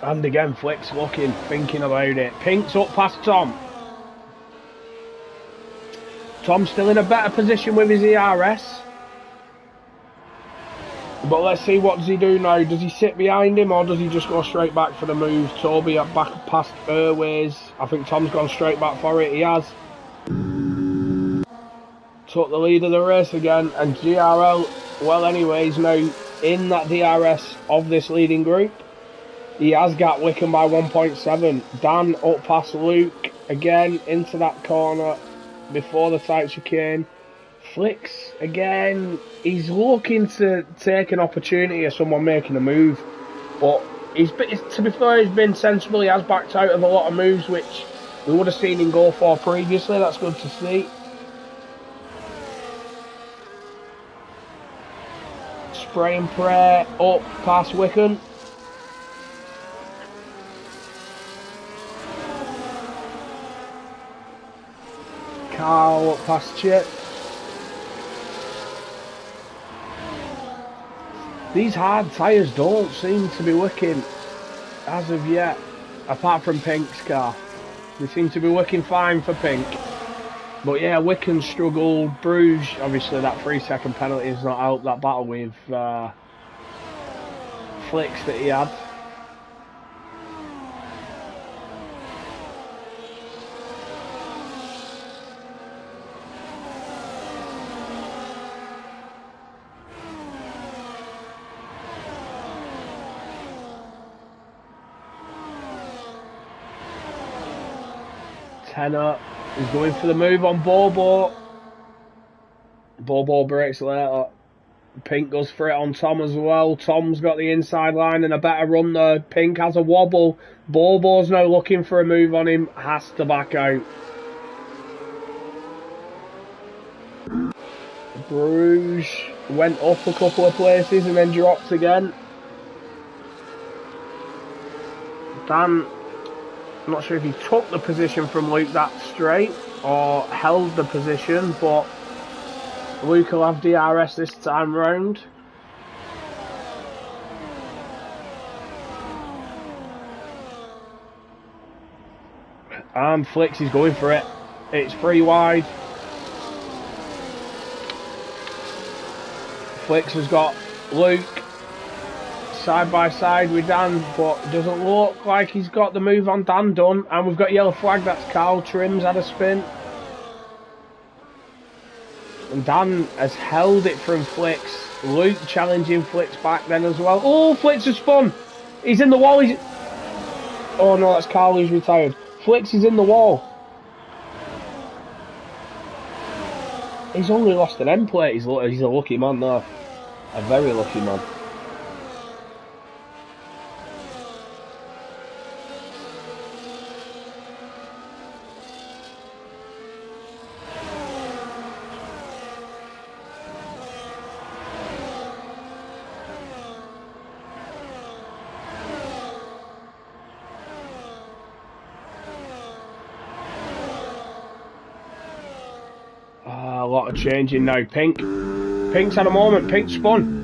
And again, Flicks looking, thinking about it. Pink's up past Tom. Tom's still in a better position with his ERS. But let's see, what does he do now? Does he sit behind him or does he just go straight back for the move? Toby back past Airways. I think Tom's gone straight back for it. He has. Took the lead of the race again. And GRL, well anyway, he's now in that DRS of this leading group. He has got Wickham by 1.7. Dan up past Luke again into that corner before the tight chicane. Flicks again. He's looking to take an opportunity of someone making a move, but to be fair, he's been sensible. He has backed out of a lot of moves which we would have seen him go for previously. That's good to see. Spray and pray up past Wickham. Carl up past Chip. These hard tyres don't seem to be working as of yet, apart from Pink's car. They seem to be working fine for Pink. But yeah, Wickham struggled. Bruges, obviously that 3-second penalty has not helped that battle with Flicks that he had. Tenor is going for the move on Bobo. Bobo breaks later. Pink goes for it on Tom as well. Tom's got the inside line and a better run there. Pink has a wobble. Bobo's now looking for a move on him. Has to back out. Bruges went up a couple of places and then dropped again. Dan, I'm not sure if he took the position from Luke that straight or held the position, but Luke will have DRS this time round. And Flicks is going for it. It's 3 wide. Flicks has got Luke side by side with Dan, but it doesn't look like he's got the move on Dan done. And we've got yellow flag. That's Carl Trim's had a spin. And Dan has held it from Flicks. Luke challenging Flicks back then as well. Oh, Flicks has spun. He's in the wall. Oh no, that's Carl who's retired. Flicks is in the wall. He's only lost an end plate. He's a lucky man there. A very lucky man. A lot of changing now. Pink's had a moment. Pink spun.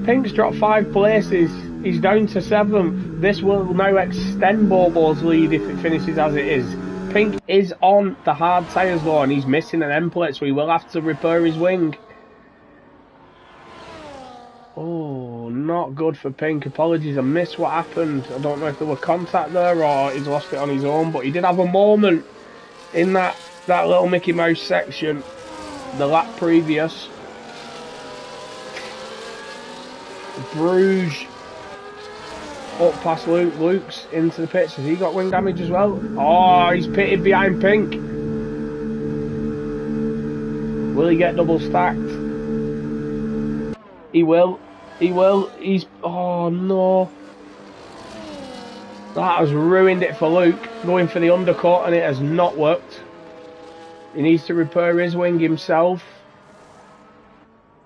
Pink's dropped 5 places. He's down to 7th. This will now extend Bobo's lead if it finishes as it is. Pink is on the hard tyres though, and he's missing an end plate, so he will have to repair his wing. Oh, not good for Pink. Apologies, I missed what happened. I don't know if there were contact there or he's lost it on his own, but he did have a moment in that little Mickey Mouse section the lap previous. Bruges up past Luke. Luke's into the pits. Has he got wing damage as well? Oh, he's pitted behind Pink. Will he get double stacked? He will. He will. He's... Oh, no. That has ruined it for Luke. Going for the undercut and it has not worked. He needs to repair his wing himself.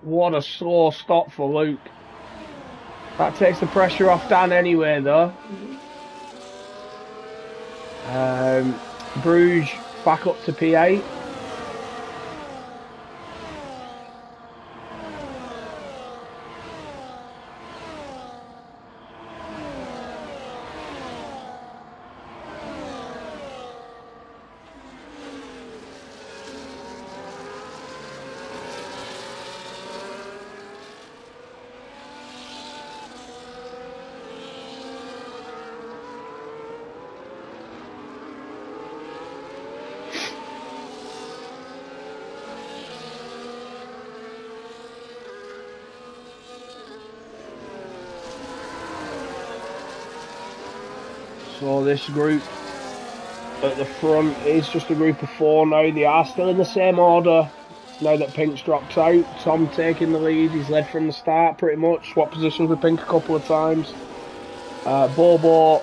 What a slow stop for Luke. That takes the pressure off Dan anyway though. Bruges back up to P8. So this group at the front is just a group of 4 now. They are still in the same order now that Pink's dropped out. Tom taking the lead. He's led from the start pretty much. Swapped positions with Pink a couple of times. Bobo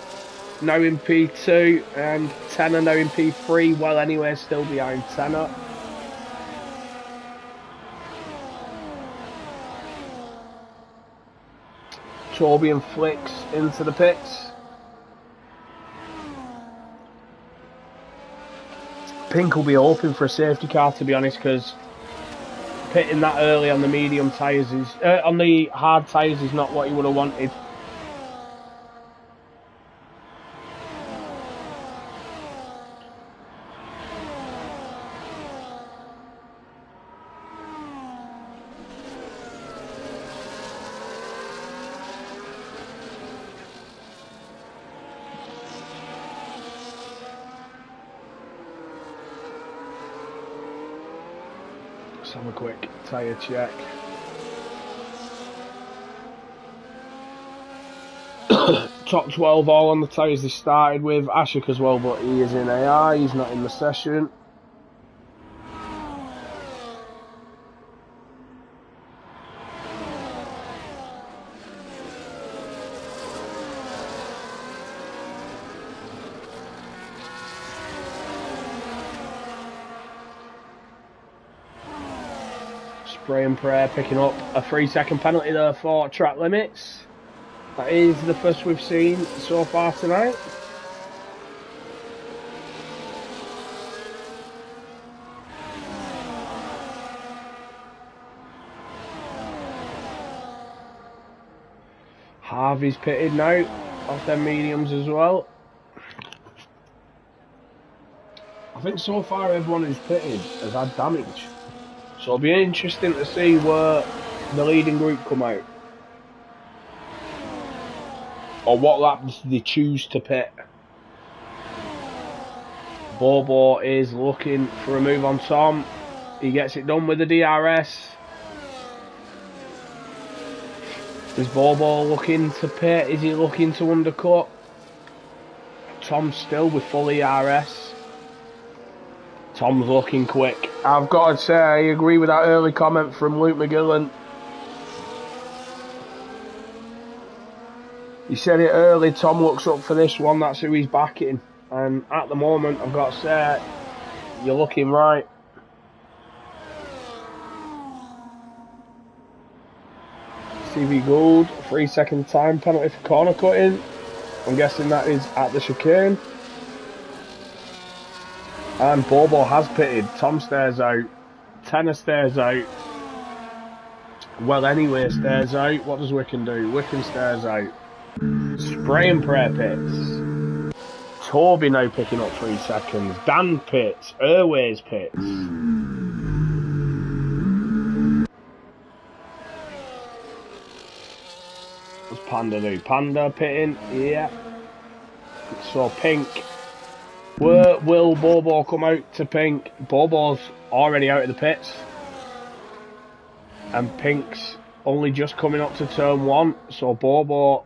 now in P2 and Tenor now in P3. Well, anyway, still behind Tenor. Toby and Flicks into the pits. Pink will be hoping for a safety car, to be honest, because pitting that early on the medium tyres is on the hard tyres is not what he would have wanted. Let's have a quick tyre check. Top 12 all on the tyres they started with. Ashik as well, but he is in AI, he's not in the session. Spray and pray picking up a 3-second penalty there for track limits. That is the first we've seen so far tonight. Harvey's pitted now, off their mediums as well. I think so far everyone who's pitted has had damage. So it'll be interesting to see where the leading group come out. Or what laps they choose to pit. Bobo is looking for a move on Tom. He gets it done with the DRS. Is Bobo looking to pit? Is he looking to undercut? Tom's still with full ERS. Tom's looking quick I've got to say, I agree with that early comment from Luke McGillen. He said it early, Tom looks up for this one, that's who he's backing. And at the moment, I've got to say, you're looking right. CV Gould, 3-second time penalty for corner cutting. I'm guessing that is at the chicane. And Bobo has pitted. Tom stares out. Tenner stares out. Well, anyway, stares out. What does Wickham do? Wickham stares out. Spray and pray pits. Toby now picking up 3 seconds. Dan pits. Airways pits. What's Panda do? Panda pitting. Yeah. So Pink. Will Bobo come out to Pink? Bobo's already out of the pits. And Pink's only just coming up to turn 1. So Bobo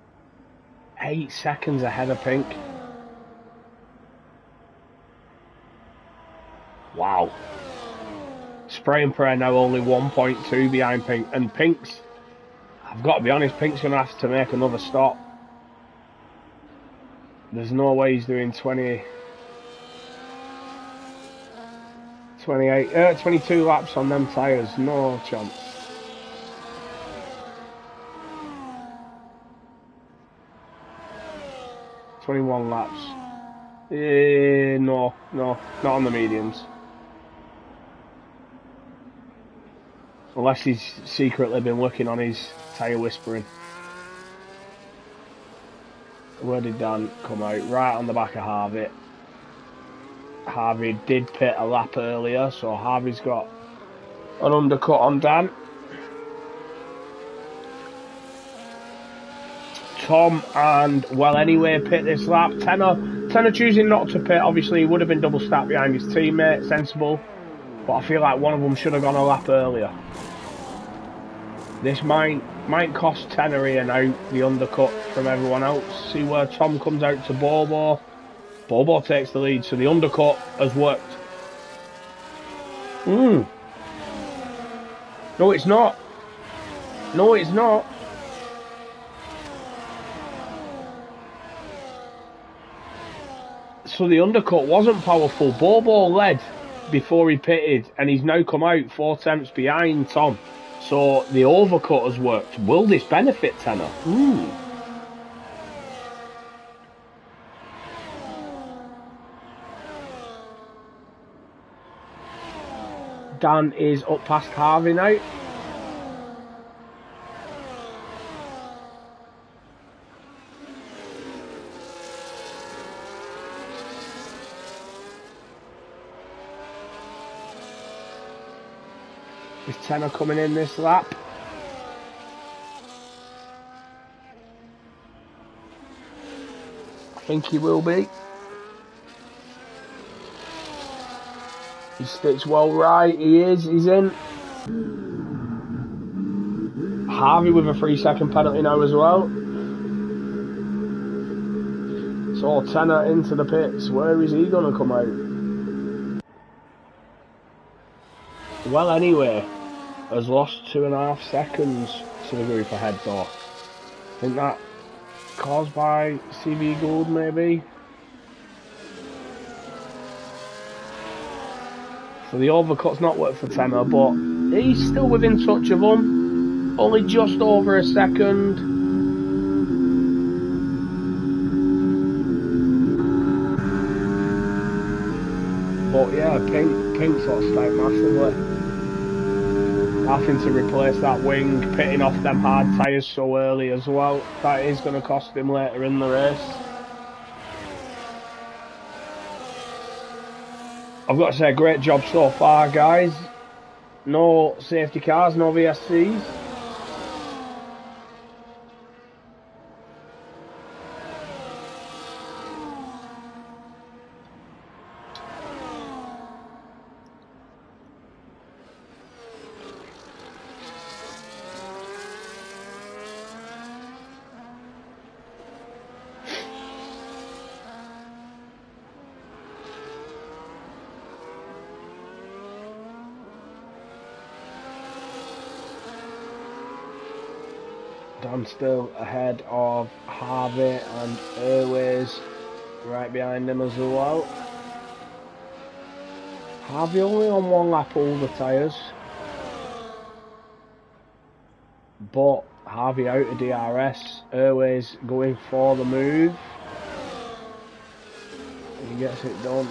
8 seconds ahead of Pink. Wow. Spray and pray now only 1.2 behind Pink. And Pink's, I've got to be honest, Pink's going to have to make another stop. There's no way he's doing 22 laps on them tyres. No chance. ...21 laps. No, not on the mediums. Unless he's secretly been working on his tyre whispering. Where did Dan come out? Right on the back of Harvey. Harvey did pit a lap earlier, so Harvey's got an undercut on Dan. Tom and, well, anyway, pit this lap. Tenner choosing not to pit. Obviously, he would have been double stacked behind his teammate. Sensible. But I feel like one of them should have gone a lap earlier. This might cost Tenner here now, the undercut from everyone else. See where Tom comes out to Bobo. Bobo takes the lead, so the undercut has worked. No, it's not. No, it's not. So the undercut wasn't powerful. Bobo led before he pitted, and he's now come out 4 tenths behind Tom. So the overcut has worked. Will this benefit Tenner? Dan is up past Harvey now. Is Tenner coming in this lap? I think he will be. He sticks well right, he's in. Harvey with a 3-second penalty now as well. So Tenner into the pits, where is he going to come out? Well, anyway, has lost 2.5 seconds to the group ahead though. I think that caused by CV Gould maybe. So the overcut's not worked for Tenner, but he's still within touch of him. Only just over a second. But yeah, Pink sort of stayed massively. Having to replace that wing, pitting off them hard tyres so early as well. That is going to cost him later in the race. I've got to say, great job so far, guys. No safety cars, no VSCs. standstill ahead of Harvey and Airways right behind him as well. Harvey only on one lap all the tyres, but Harvey out of DRS. Airways going for the move. He gets it done,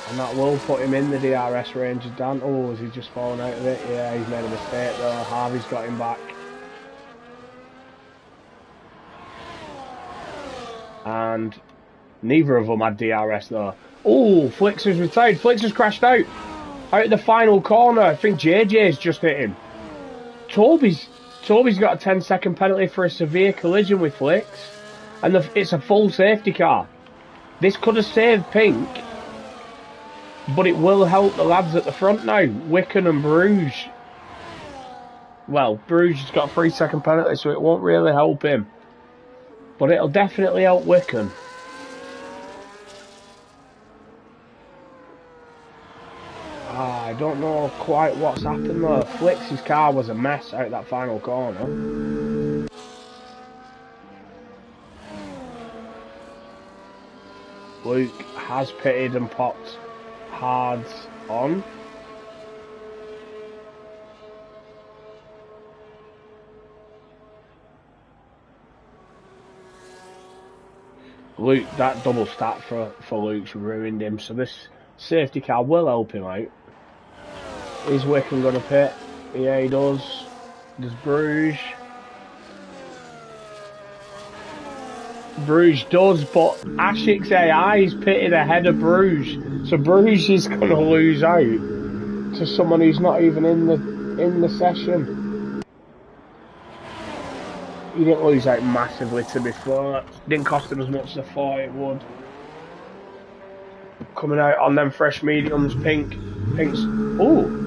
and that will put him in the DRS range. Dan, oh, has he just fallen out of it? Yeah, he's made a mistake though. Harvey's got him back. And neither of them had DRS though. Oh, Flicks has retired. Flicks has crashed out of the final corner. I think JJ's just hit him. Toby's got a 10-second penalty for a severe collision with Flicks, and it's a full safety car. This could have saved Pink, but it will help the lads at the front now, Wicken and Bruges. Well, Bruges has got a 3-second penalty, so it won't really help him, but it'll definitely help Wicken. I don't know quite what's happened though. Flicks' car was a mess out that final corner. Luke has pitted and popped hards on. Luke, that double stat for Luke's ruined him, so this safety car will help him out. Is Wicken going to pit? Yeah, he does. Does Bruges? Bruges does, but Ashik's AI is pitted ahead of Bruges, so Bruges is going to lose out to someone who's not even in the session. He didn't lose out massively, to be fair. Didn't cost him as much as I thought it would. Coming out on them fresh mediums, Pink's. Oh,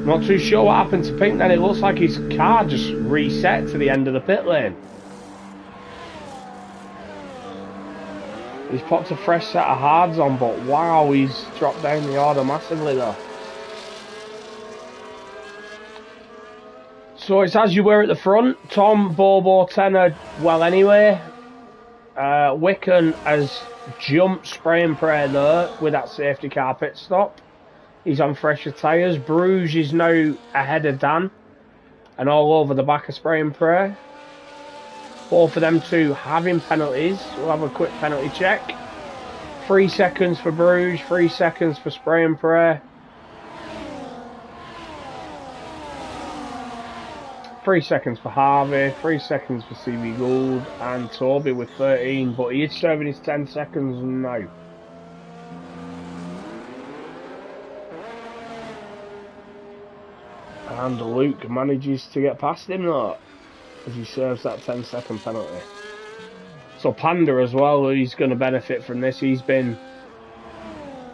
not too sure what happened to Pink then. It looks like his car just reset to the end of the pit lane. He's popped a fresh set of hards on, but wow, he's dropped down the order massively though. So it's as you were at the front. Tom, Bobo, Tenor, well anyway. Wicken has jumped spray and pray there with that safety car pit stop. He's on fresher tyres. Bruges is now ahead of Dan and all over the back of spray and pray. Both of them two having penalties. We'll have a quick penalty check. 3 seconds for Bruges, 3 seconds for spray and pray. 3 seconds for Harvey, 3 seconds for CV Gould, and Toby with 13, but he is serving his 10 seconds now. And Luke manages to get past him though, as he serves that 10-second penalty. So Panda as well, he's going to benefit from this. He's been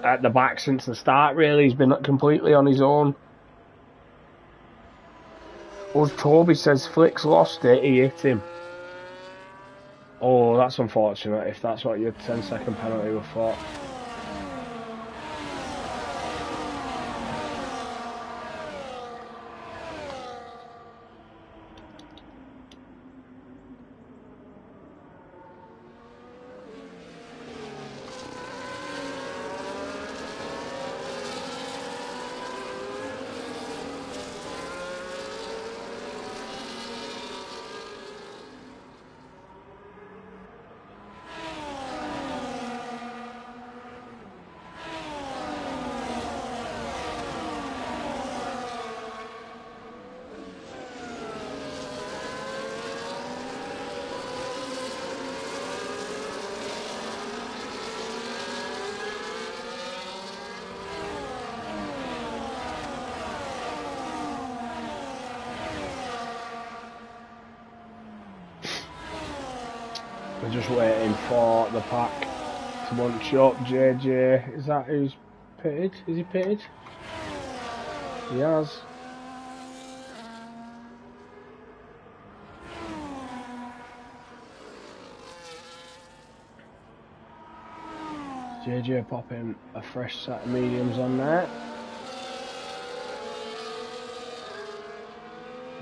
at the back since the start really, he's been completely on his own. Well, Toby says Flicks lost it, he hit him. Oh, that's unfortunate if that's what your 10-second penalty was for. We're just waiting for the pack to bunch up. JJ, is that who's pitted? Is he pitted? He has. JJ popping a fresh set of mediums on there.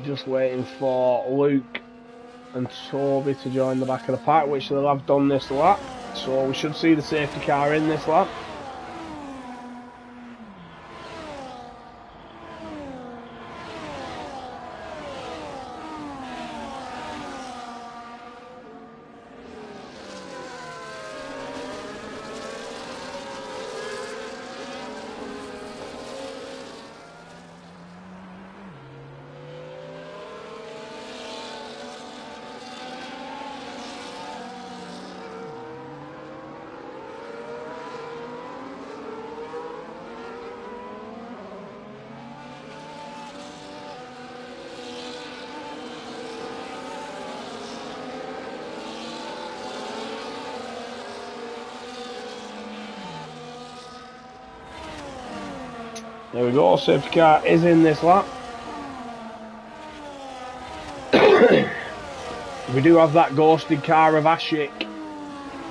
Just waiting for Luke and Toby to join the back of the pack, which they'll have done this lap. So we should see the safety car in this lap. There we go, safety car is in this lap. We do have that ghosted car of Ashik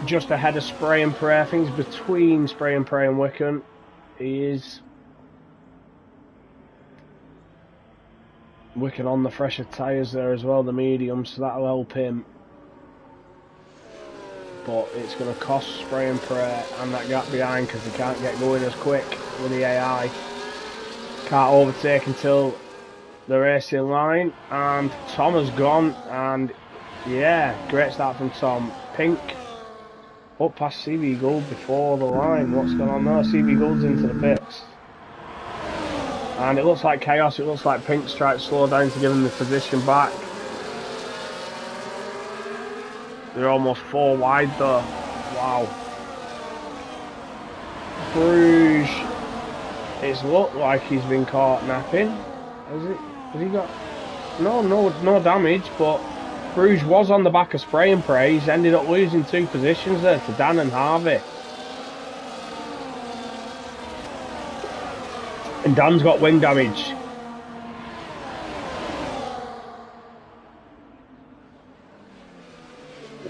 just ahead of Spray and Pray. I think it's between Spray and Pray and Wickham. He is. Wickham on the fresher tyres there as well, the medium, so that'll help him. But it's going to cost Spray and Pray and that gap behind because he can't get going as quick with the AI. Can't overtake until the racing line, and Tom has gone, and yeah, great start from Tom. Pink up past CV Gold before the line. What's going on there? CV Gold's into the pits, and it looks like chaos. It looks like Pink's tried to slow down to give him the position back. They're almost 4 wide though. Wow. Bruges. It's looked like he's been caught napping. Has he got... No damage, but Bruges was on the back of Spray and Pray. He's ended up losing 2 positions there to Dan and Harvey. And Dan's got wing damage.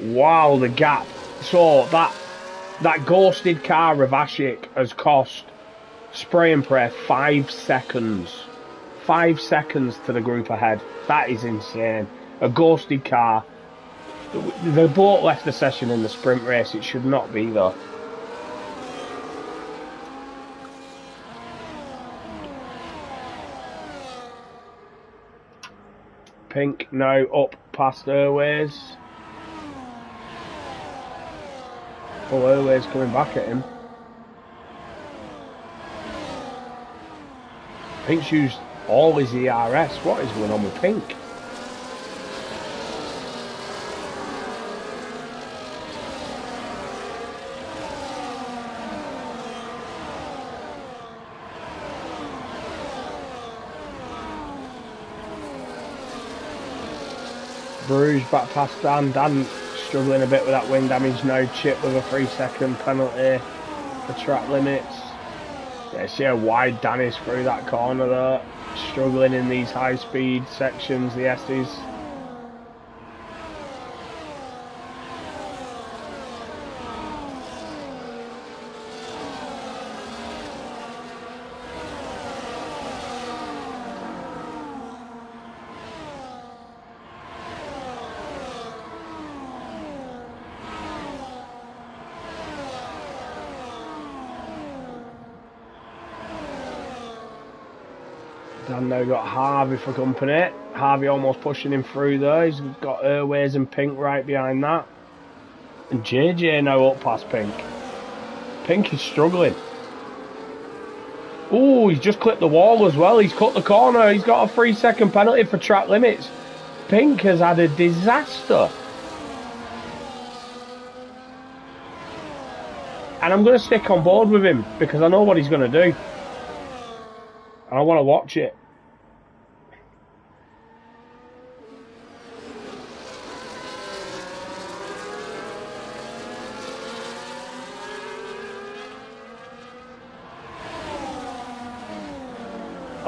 Wow, the gap. So that ghosted car of Ashik has cost Spray and Pray 5 seconds. 5 seconds to the group ahead. That is insane. A ghosted car. They both left the session in the sprint race. It should not be though. Pink now up past Airways. Oh, Airways coming back at him. Pink's used all his ERS. What is going on with Pink? Bruges back past Dan. Dan struggling a bit with that wing damage now. Chip with a 3-second penalty for track limits. Yeah, see how wide Dan is through that corner there. Struggling in these high speed sections, the S's. Dan now got Harvey for company. Harvey almost pushing him through there. He's got Airways and Pink right behind that. And JJ now up past Pink. Pink is struggling. Oh, he's just clipped the wall as well. He's cut the corner. He's got a 3-second penalty for track limits. Pink has had a disaster. And I'm going to stick on board with him because I know what he's going to do. And I want to watch it.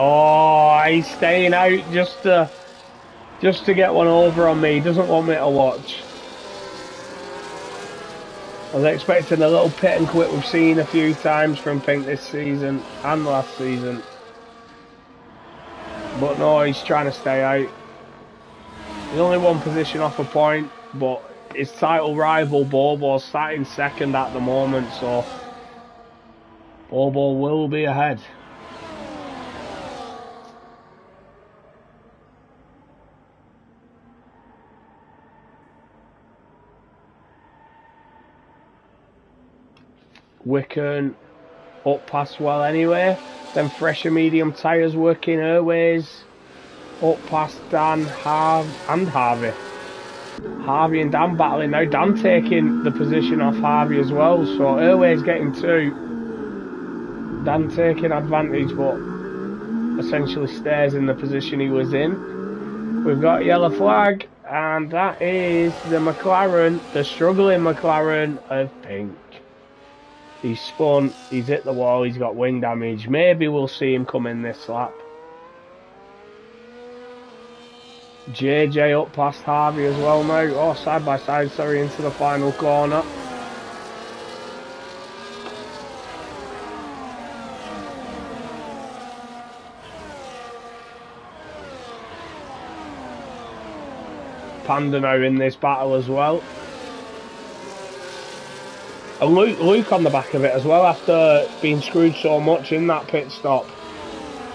Oh, he's staying out just to get one over on me. He doesn't want me to watch. I was expecting a little pit and quit we've seen a few times from Pink this season and last season. But no, he's trying to stay out. He's only one position off a point, but his title rival Bobo's sat in second at the moment, so Bobo will be ahead. Wicken up past well anyway. Then fresher medium tyres working her ways up past Dan, and Harvey. Harvey and Dan battling now. Dan taking the position off Harvey as well, so Airways getting two. Dan taking advantage, but essentially stays in the position he was in. We've got a yellow flag, and that is the McLaren, the struggling McLaren of Pink. He's spun, he's hit the wall, he's got wing damage. Maybe we'll see him come in this lap. JJ up past Harvey as well now. Oh, side by side, sorry, into the final corner. Panda now in this battle as well. And Luke on the back of it as well after being screwed so much in that pit stop.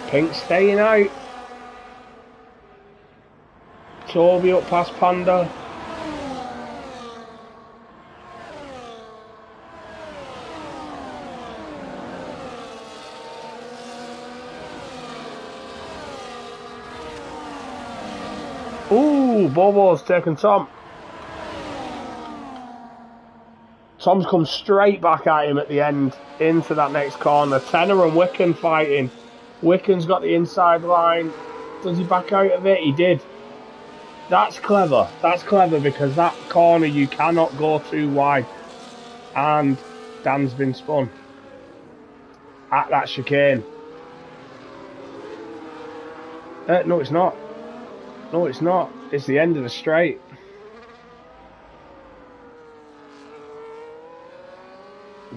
Pink staying out. Toby up past Panda. Ooh, Bobo's taken Tom. Tom's come straight back at him at the end, into that next corner. Tenor and Wicken fighting. Wicken's got the inside line. Does he back out of it? He did. That's clever. That's clever because that corner you cannot go too wide. And Dan's been spun at that chicane. No, it's not. No, it's not. It's the end of the straight.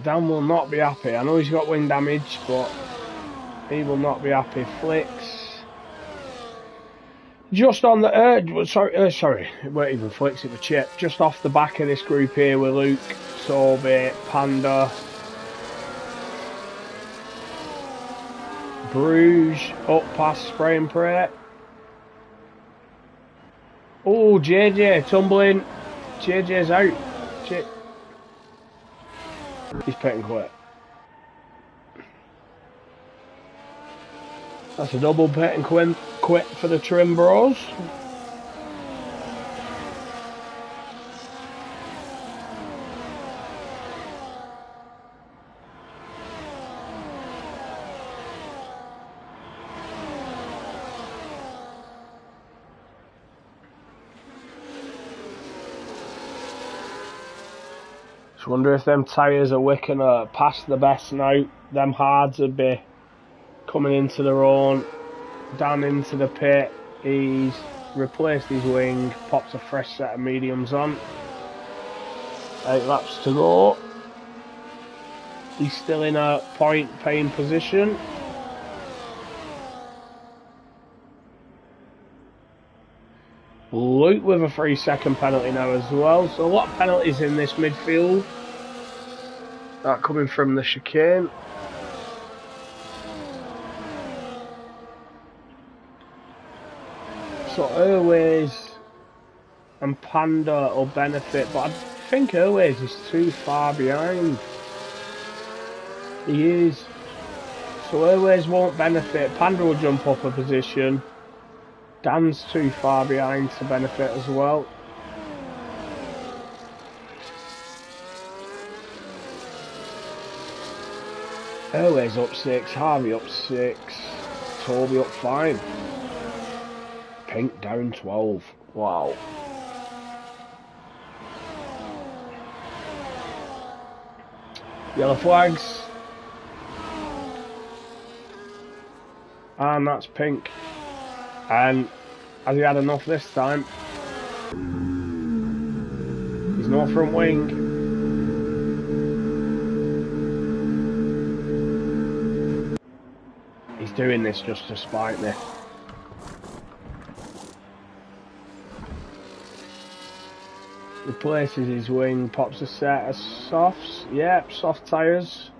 Dan will not be happy. I know he's got wing damage, but he will not be happy. Flicks. Just on the... sorry. It weren't even Flicks, it was Chip. Just off the back of this group here with Luke, Toby, Panda, Bruges, up past Spray and Pray. Oh, JJ tumbling. JJ's out. He's pit and quit. That's a double pit and quit for the Trim Bros. Just wonder if them tyres are Wicken are past the best now. Them hards would be coming into their own. Dan into the pit. He's replaced his wing, pops a fresh set of mediums on. 8 laps to go. He's still in a point paying position. Luke with a 3-second penalty now as well. So a lot of penalties in this midfield. That coming from the chicane. So Airways and Panda will benefit, but I think Airways is too far behind. He is. So Airways won't benefit. Panda will jump up a position. Dan's too far behind to benefit as well. Airways up 6, Harvey up 6, Toby up 5. Pink down 12. Wow. Yellow flags. And that's Pink. And has he had enough this time? He's no front wing. He's doing this just to spite me. Replaces his wing, pops a set of softs. Yep, soft tyres.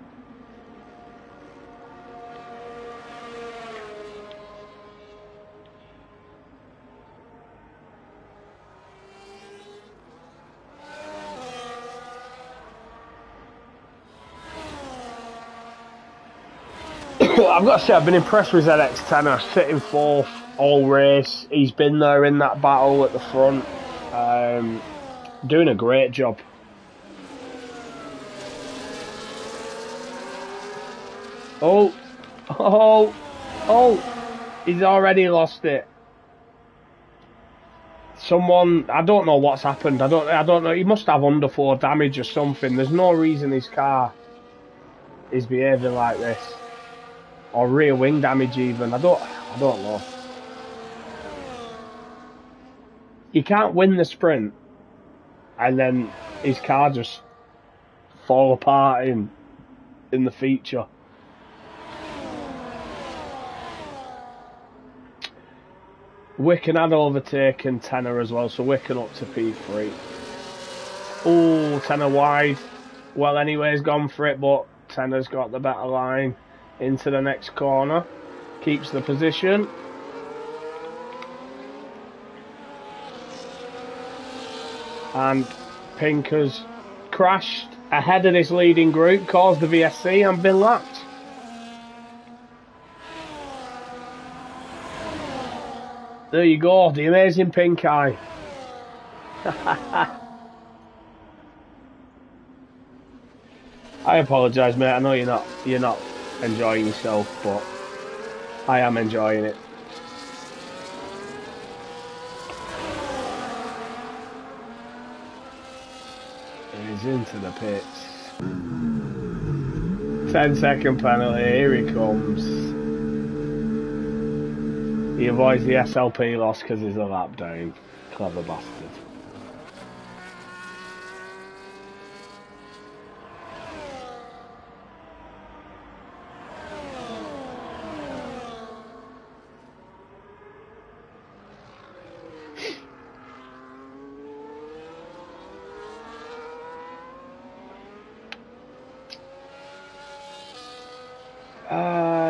I've got to say, I've been impressed with ZX10. Sitting fourth all race. He's been there in that battle at the front. Doing a great job. Oh, he's already lost it. Someone, I don't know what's happened. I don't know. He must have underfloor damage or something. There's no reason his car is behaving like this. Or rear wing damage even. I don't know. You can't win the sprint and then his car just fall apart in the feature. Wicken had overtaken Tenner as well, so Wicken up to P3. Oh, Tenner wide. Well, anyways, gone for it, but Tenner's got the better line into the next corner. Keeps the position. And Pink has crashed ahead of this leading group, caused the VSC and been lapped. There you go, the amazing Pink Eye. I apologise, mate. I know you're not enjoying yourself, but I am enjoying it. He's into the pits. 10-second penalty. Here he comes. He avoids the SLP loss because he's a lap down. Clever bastard.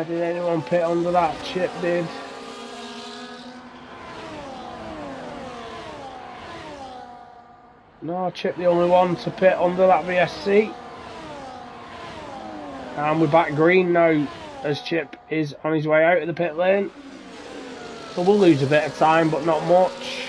Did anyone pit under that? Chip did. No, Chip the only one to pit under that VSC. And we're back green now as Chip is on his way out of the pit lane. So we'll lose a bit of time, but not much.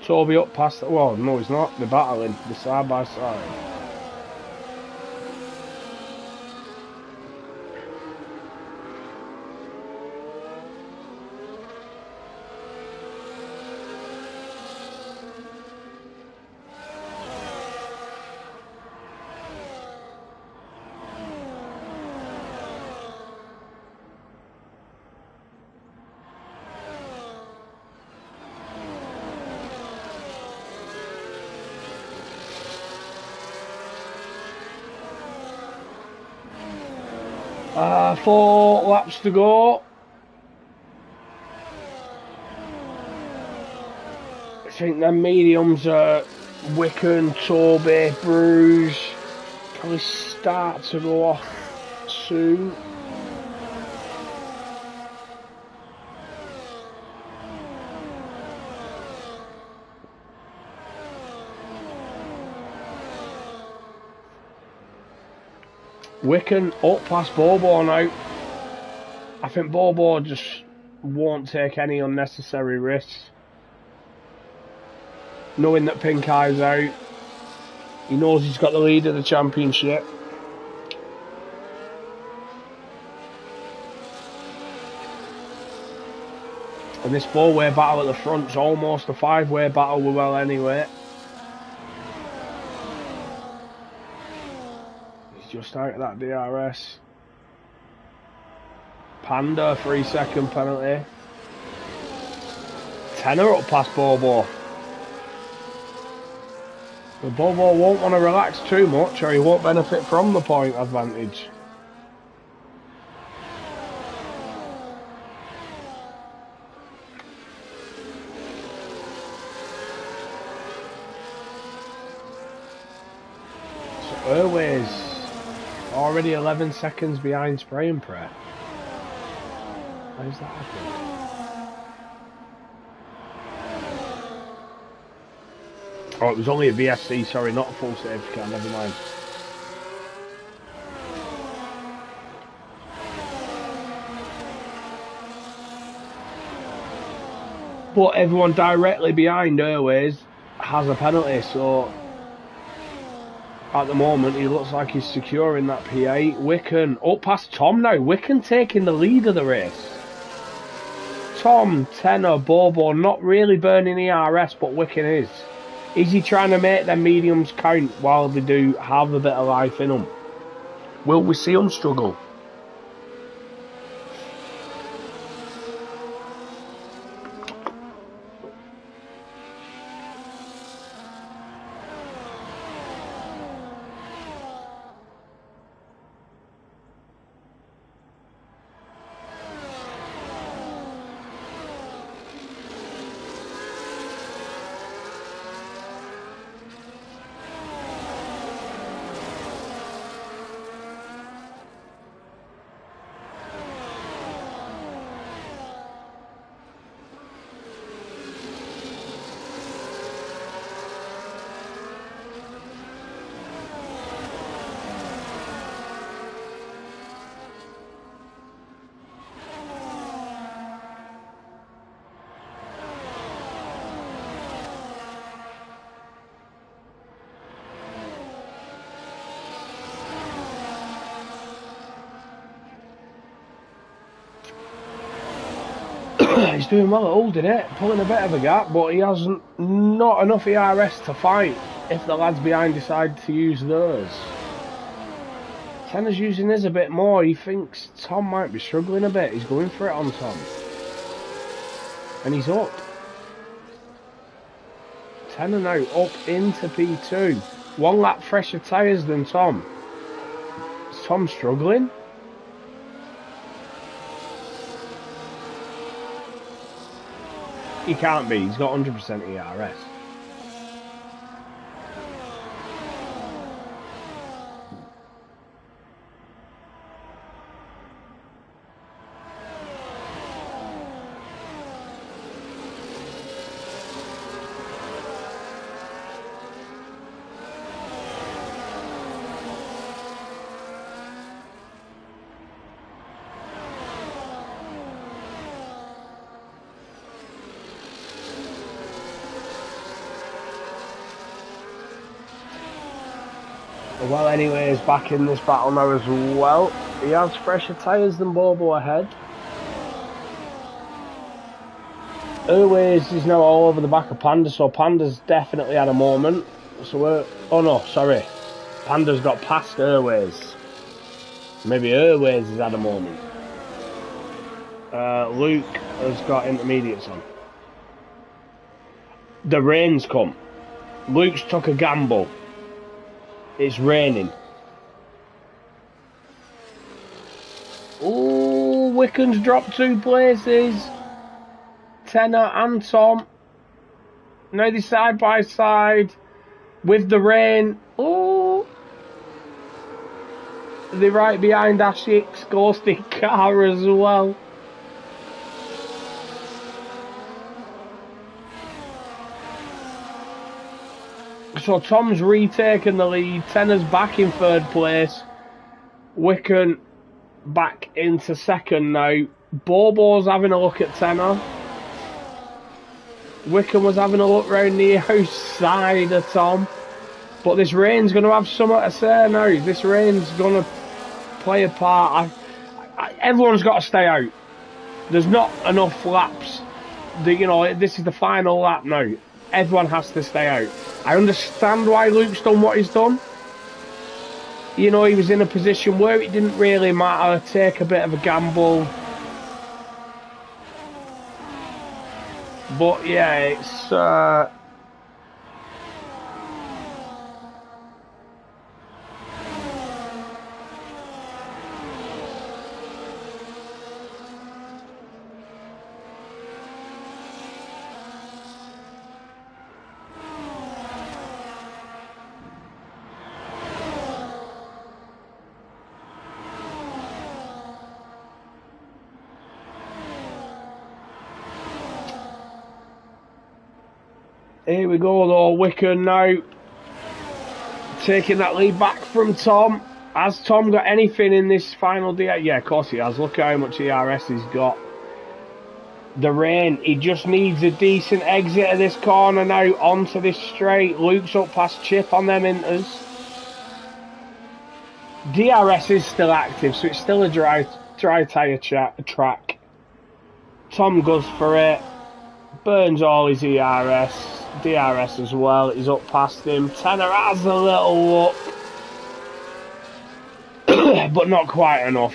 Toby up past the, well, no he's not, they're battling, they're side by side. Four laps to go. I think the mediums are Wicken, Toby, Bruges. Probably start to go off soon. Wicken up past Bobo now. I think Bobo just won't take any unnecessary risks. Knowing that Pink Eye's out, he knows he's got the lead of the championship. And this four-way battle at the front's almost a five-way battle with well anyway. Just out of that DRS. Panda, 3-second penalty. Tenner up past Bobo. The Bobo won't want to relax too much or he won't benefit from the point advantage. So Airways already 11 seconds behind Spray and Pray. How's that happening? Oh, it was only a VSC, sorry, not a full safety car, never mind. But everyone directly behind Airways has a penalty, so at the moment he looks like he's securing that P8. Wiccan up past Tom now. Wiccan taking the lead of the race. Tom, Tenor, Bobo not really burning ERS, but Wiccan is. Is he trying to make their mediums count while they do have a bit of life in them? Will we see them struggle? He's doing well at holding it, pulling a bit of a gap, but he hasn't not enough ERS to fight if the lads behind decide to use theirs. Tenor's using his a bit more. He thinks Tom might be struggling a bit. He's going for it on Tom. And he's up. Tenor now up into P2. 1 lap fresher tyres than Tom. Is Tom struggling? He can't be, he's got 100% ERS. Well, anyways, back in this battle now as well. He has fresher tyres than Bobo ahead. Airways is now all over the back of Panda, so Panda's definitely had a moment. So, oh no, sorry. Panda's got past Airways. Maybe Airways has had a moment. Luke has got intermediates on. The rain's come. Luke's took a gamble. It's raining. Oh, Wiccan's dropped 2 places. Tenor and Tom. Now they're side by side with the rain. Oh, they're right behind Ashik's ghosted car as well. So Tom's retaken the lead. Tenor's back in 3rd place. Wiccan back into 2nd now. Bobo's having a look at Tenor. Wiccan was having a look round the outside of Tom. But this rain's going to have something to say now. This rain's going to play a part. Everyone's got to stay out. There's not enough laps. You know, this is the final lap now. Everyone has to stay out. I understand why Luke's done what he's done. You know, he was in a position where it didn't really matter. Take a bit of a gamble. But yeah, it's Here we go though, Wicken now taking that lead back from Tom. Has Tom got anything in this final DR? Yeah, of course he has. Look at how much ERS he's got. The rain, he just needs a decent exit of this corner now onto this straight. Luke's up past Chip on them inters. DRS is still active, so it's still a dry tyre track. Tom goes for it. Burns all his ERS. DRS as well. He's up past him. Tanner has a little look, but not quite enough.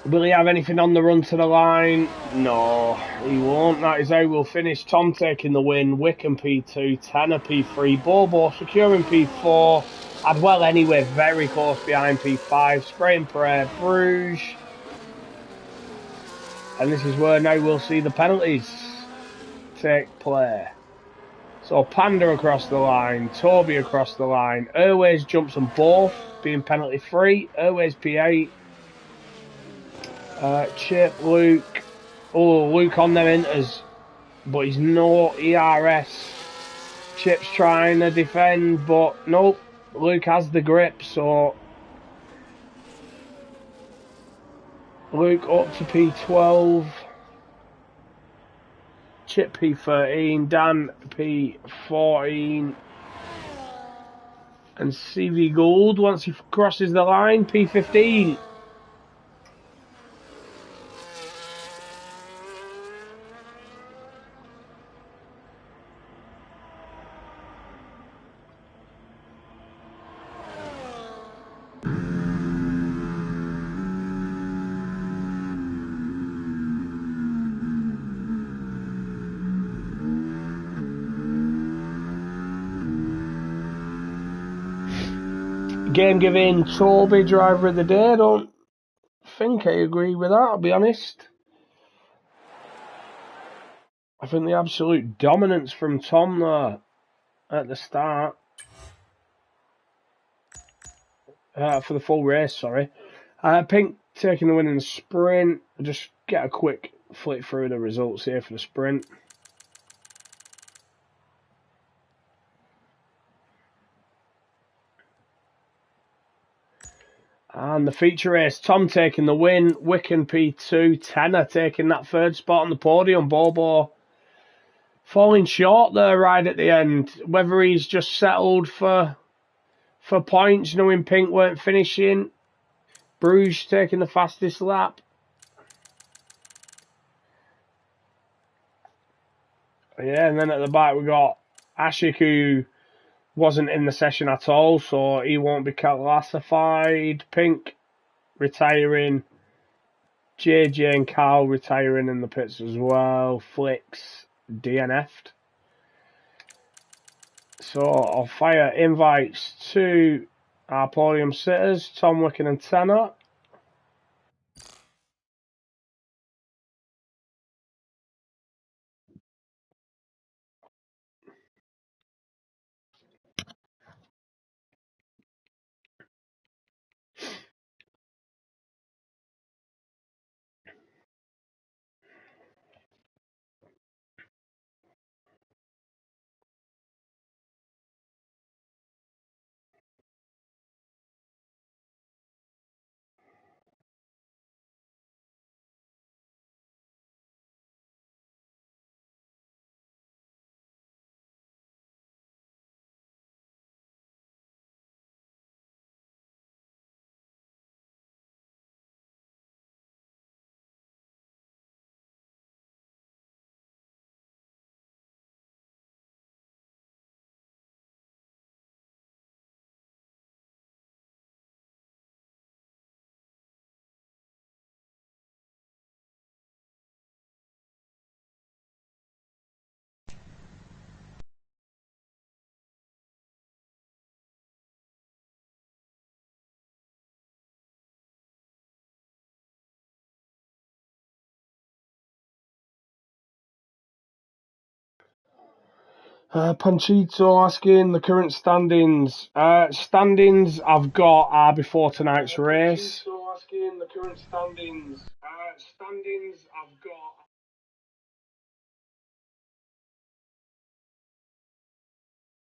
Will he have anything on the run to the line? No, he won't. That is how we'll finish. Tom taking the win. Wickham P2, Tanner P3, Bobo securing P4. Adwell anyway, very close behind P5. Spray and Pray, Bruges. And this is where now we'll see the penalties take play. So Panda across the line, Toby across the line. Airways jumps them both, being penalty free. Airways P8. Chip, Luke. Oh, Luke on them inters, but he's no ERS. Chip's trying to defend, but nope. Luke has the grip, so Luke up to P12. Chip P13, Dan P14. And CV Gould, once he crosses the line, P15. Game giving Toby driver of the day. I don't think I agree with that, I'll be honest. I think the absolute dominance from Tom there at the start. For the full race, sorry. Pink taking the win in the sprint. I'll just get a quick flick through the results here for the sprint. And the feature race, Tom taking the win, Wicken P2, Tanner taking that third spot on the podium, Bobo falling short there right at the end. Whether he's just settled for points, knowing Pink weren't finishing. Bruges taking the fastest lap. Yeah, and then at the back we got Ashik, who wasn't in the session at all, so he won't be classified. Pink retiring. JJ and Carl retiring in the pits as well. Flicks DNF'd. So I'll fire invites to our podium sitters, Tom, Wicken and Tanner. Panchito asking the current standings. Standings I've got are before tonight's race. Panchito asking the current standings. Standings I've got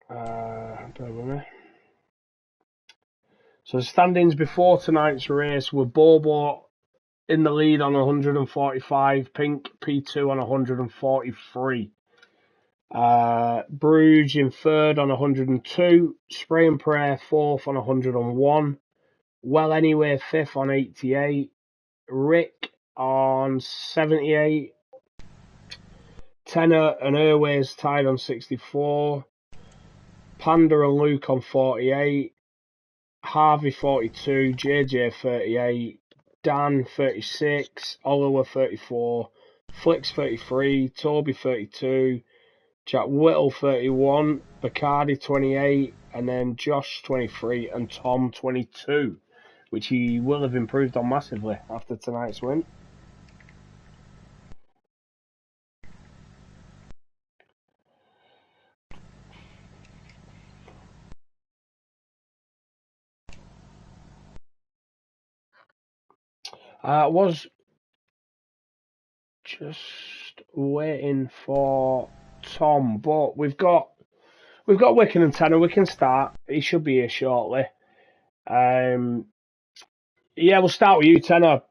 Bear with me. So the standings before tonight's race were Bobo in the lead on 145, Pink P2 on 143. Bruges in third on 102, Spray and Pray fourth on 101, Well Anyway fifth on 88, Rick on 78, Tenor and Airways tied on 64, Panda and Luke on 48, Harvey 42, JJ 38, Dan 36, Oliver 34, Flicks 33, Toby 32, Jack Whittle 31, Bacardi 28, and then Josh 23 and Tom 22, which he will have improved on massively after tonight's win. I was just waiting for Tom, but we've got Wicken and Tanner. We can start. He should be here shortly. Yeah, we'll start with you, Tanner.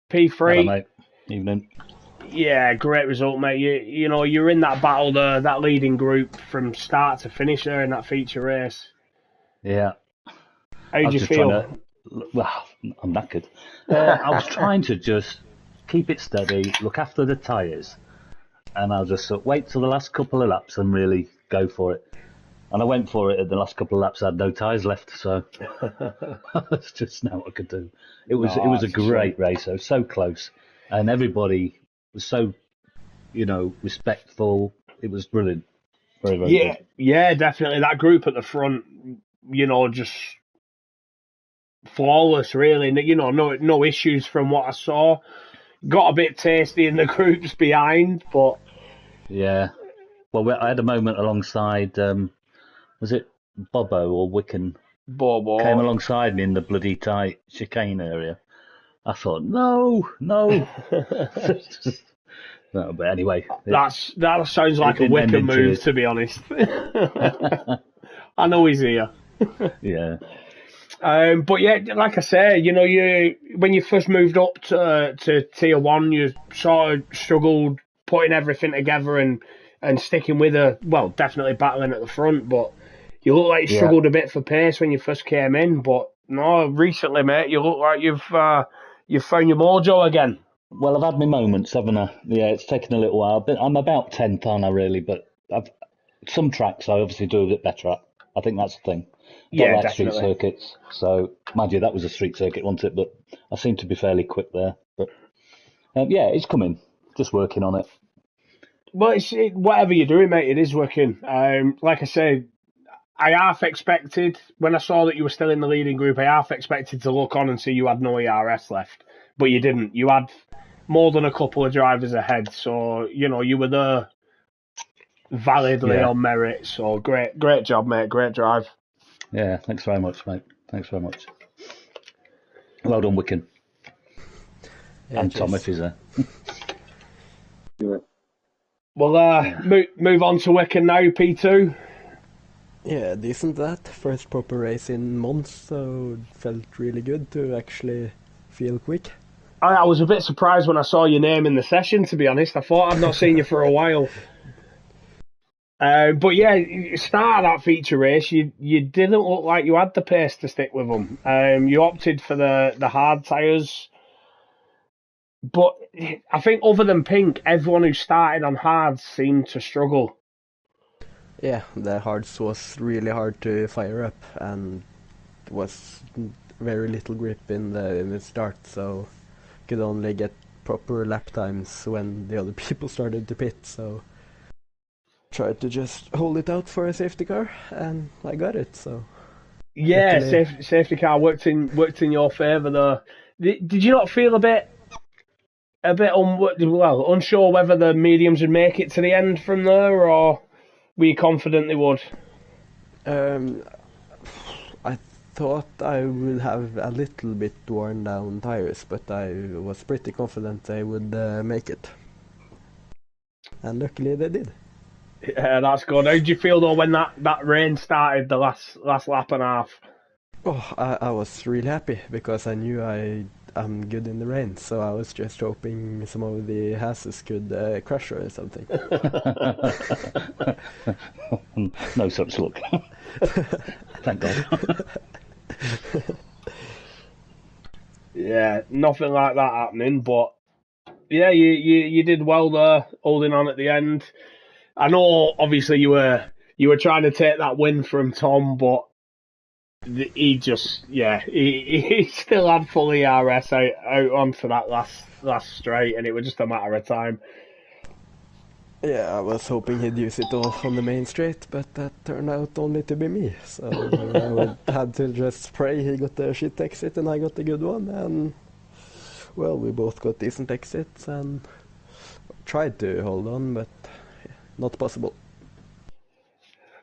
P3. Hello, mate. Evening. Yeah, great result, mate. You know, you're in that battle there, that leading group from start to finish there in that feature race. Yeah. How did you feel? Well, I'm knackered. I was trying to just keep it steady, look after the tyres, and I'll just wait till the last couple of laps and really go for it. And I went for it at the last couple of laps. I had no tyres left, so that's just not what I could do. It was a great race. It was so close, and everybody was so, respectful. It was brilliant. Very, very good. Yeah, definitely. That group at the front, just flawless, really. No issues from what I saw. Got a bit tasty in the groups behind, but yeah. Well, I had a moment alongside. Was it Bobo or Wicken? Bobo came alongside me in the bloody tight chicane area. I thought, no. No, but anyway, that sounds like a Wicker move, to be honest. I know he's here. Yeah. But yeah, like I say, when you first moved up to Tier 1, you sort of struggled putting everything together and sticking with definitely battling at the front, but you look like you struggled a bit for pace when you first came in. But no, recently, mate, you look like you've found your mojo again. Well, I've had my moments, haven't I? Yeah, it's taken a little while, but I'm about 10th, aren't I, really? But some tracks I obviously do a bit better at. I think that's the thing. Yeah, definitely. Street circuits. So, mind you, that was a street circuit, wasn't it? But I seem to be fairly quick there. But yeah, it's coming. Just working on it. Well, whatever you're doing, mate, it is working. Like I say, I half expected, when I saw that you were still in the leading group, I half expected to look on and see you had no ERS left. But you didn't. You had more than a couple of drivers ahead. So, you were there validly on merit. So, great job, mate. Great drive. Yeah, thanks very much, mate. Thanks very much. Well done, Wicken. Yeah, and Tom, if he's there. Well, move on to Wicken now, P2. Yeah, decent that. First proper race in months, so it felt really good to actually feel quick. I was a bit surprised when I saw your name in the session, to be honest. I thought I'd not seen you for a while. But yeah, start of that feature race, you didn't look like you had the pace to stick with them. You opted for the hard tyres. But I think other than Pink, everyone who started on hards seemed to struggle. Yeah, the hards was really hard to fire up, and was very little grip in the start, so could only get proper lap times when the other people started to pit, so tried to just hold it out for a safety car, and I got it, so... Yeah, safety car worked in your favour though. Did you not feel a bit unsure whether the mediums would make it to the end from there, or were you confident they would? I thought I would have a little bit worn down tires, but I was pretty confident they would make it. And luckily they did. Yeah, that's good. How did you feel though when that rain started the last lap and a half? Oh, I was really happy because I knew I'm good in the rain, so I was just hoping some of the hasses could crash or something. No such luck. Thank God. Yeah, nothing like that happening. But yeah, you did well there, holding on at the end. I know, obviously, you were trying to take that win from Tom, but he just, he still had full ERS out onto that last straight, and it was just a matter of time. Yeah, I was hoping he'd use it all on the main straight, but that turned out only to be me. So had to just pray he got the shit exit and I got the good one, and well, we both got decent exits and tried to hold on, but not possible.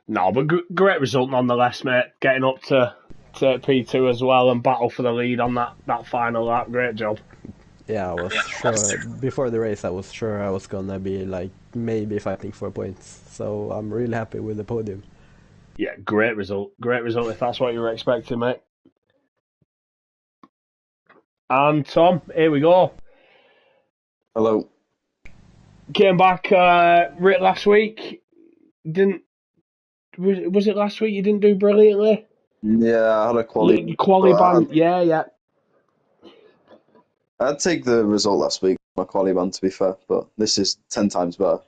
No, but great result nonetheless, mate. Getting up to P2 as well and battle for the lead on that final lap. Great job. Yeah, I was sure before the race. I was sure I was gonna be like maybe fighting for points. So I'm really happy with the podium. Yeah, great result. Great result if that's what you were expecting, mate. And Tom, here we go. Hello. Came back last week. Didn't was it last week? You didn't do brilliantly. Yeah, I had a quali. Quali But ban. Yeah. I'd take the result last week, my quali ban, to be fair, but this is 10 times better.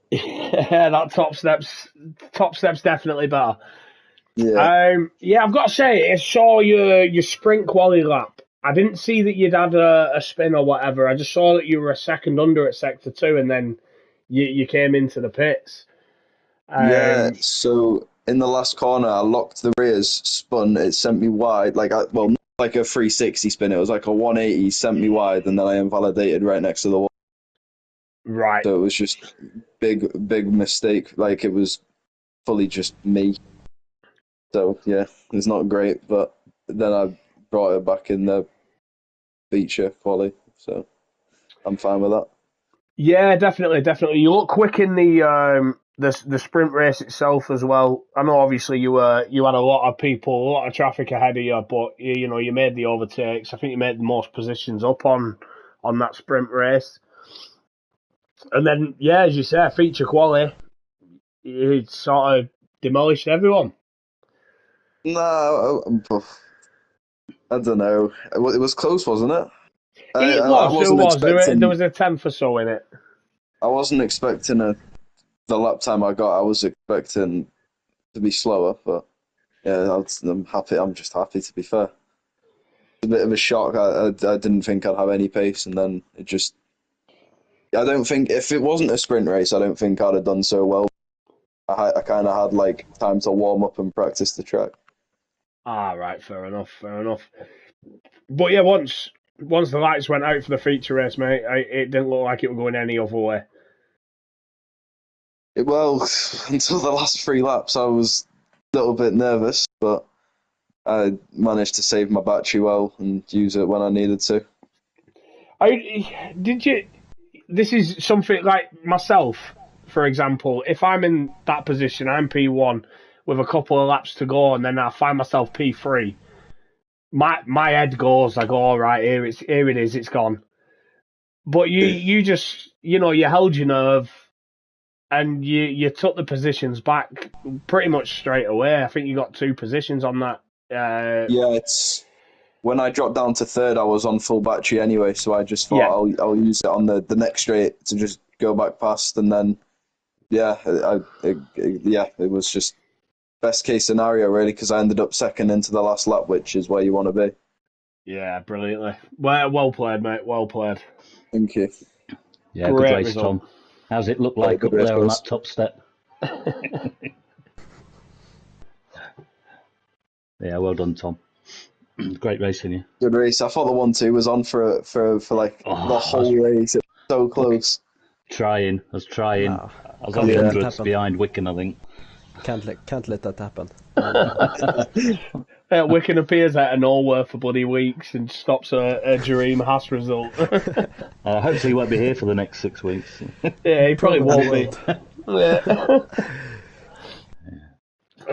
Yeah, that top step's definitely better. Yeah. I've got to say, I saw your sprint quali lap. I didn't see that you'd had a spin or whatever. I just saw that you were a second under at sector 2, and then you came into the pits. Yeah, so in the last corner, I locked the rears, spun, it sent me wide, not like a 360 spin, it was like a 180, sent me wide, and then I invalidated right next to the wall. Right. So it was just big mistake. Like, it was fully just me. So, yeah, it's not great, but then I brought it back in the feature quali, so I'm fine with that. Yeah, definitely. You look quick in the sprint race itself as well. I know obviously you had a lot of people, a lot of traffic ahead of you, but you made the overtakes. I think you made the most positions up on that sprint race. And then as you say, feature quali, it sort of demolished everyone. No, I don't know. It was close, wasn't it? It I was. wasn't There expecting. was a tenth or so in it. I wasn't expecting the lap time I got. I was expecting to be slower, but yeah, I'm happy. I'm just happy, to be fair. It's a bit of a shock. I didn't think I'd have any pace, and then it just. I don't think if it wasn't a sprint race, I don't think I'd have done so well. I kind of had like time to warm up and practice the track. Ah, right, fair enough. But yeah, once the lights went out for the feature race, mate, it didn't look like it was going any other way. Well, until the last 3 laps, I was a little bit nervous, but I managed to save my battery well and use it when I needed to. Did you? This is something like myself, for example. If I'm in that position, I'm P1 with a couple of laps to go, and then I find myself P3. My head goes. I go, all right, here it is, it's gone. But you just you held your nerve, and you took the positions back pretty much straight away. I think you got 2 positions on that. Yeah, it's when I dropped down to third, I was on full battery anyway, so I just Yeah. thought I'll use it on the next straight to just go back past, and then yeah, it was just best case scenario really because I ended up second into the last lap, which is where you want to be. Yeah, brilliantly. Well played, mate. Well played. Thank you. Yeah, Great good race, result. Tom. How's it look like Good up race, there on boys. that top step? Yeah, well done, Tom. Great racing, you. Good race. I thought the 1-2 was on for like the whole race. It was so close. I was trying. No, I was can't only let that hundreds happen. behind Wicken, I think. Can't let that happen. Wicken appears out of nowhere for bloody weeks and stops a dream Haas result. Hopefully he won't be here for the next 6 weeks. Yeah, he probably won't be. Yeah.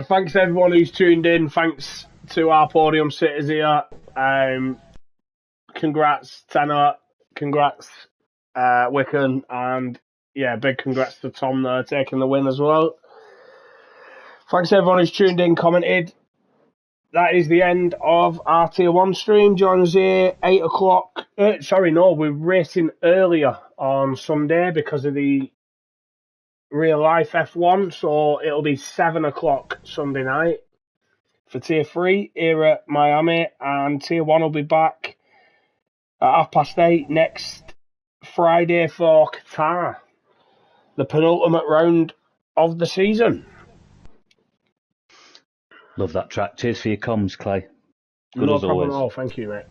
Thanks everyone who's tuned in. Thanks to our podium sitters here. Congrats, Tanner. Congrats, Wiccan. And yeah, big congrats to Tom there taking the win as well. Thanks everyone who's tuned in, commented. That is the end of our Tier 1 stream. Join us here, 8 o'clock. We're racing earlier on Sunday because of the real life F1, so it'll be 7 o'clock Sunday night for Tier 3 here at Miami, and Tier 1 will be back at 8:30 next Friday for Qatar, the penultimate round of the season. Love that track. Cheers for your comms, Clay. Good No as problem always. at all. Thank you, mate.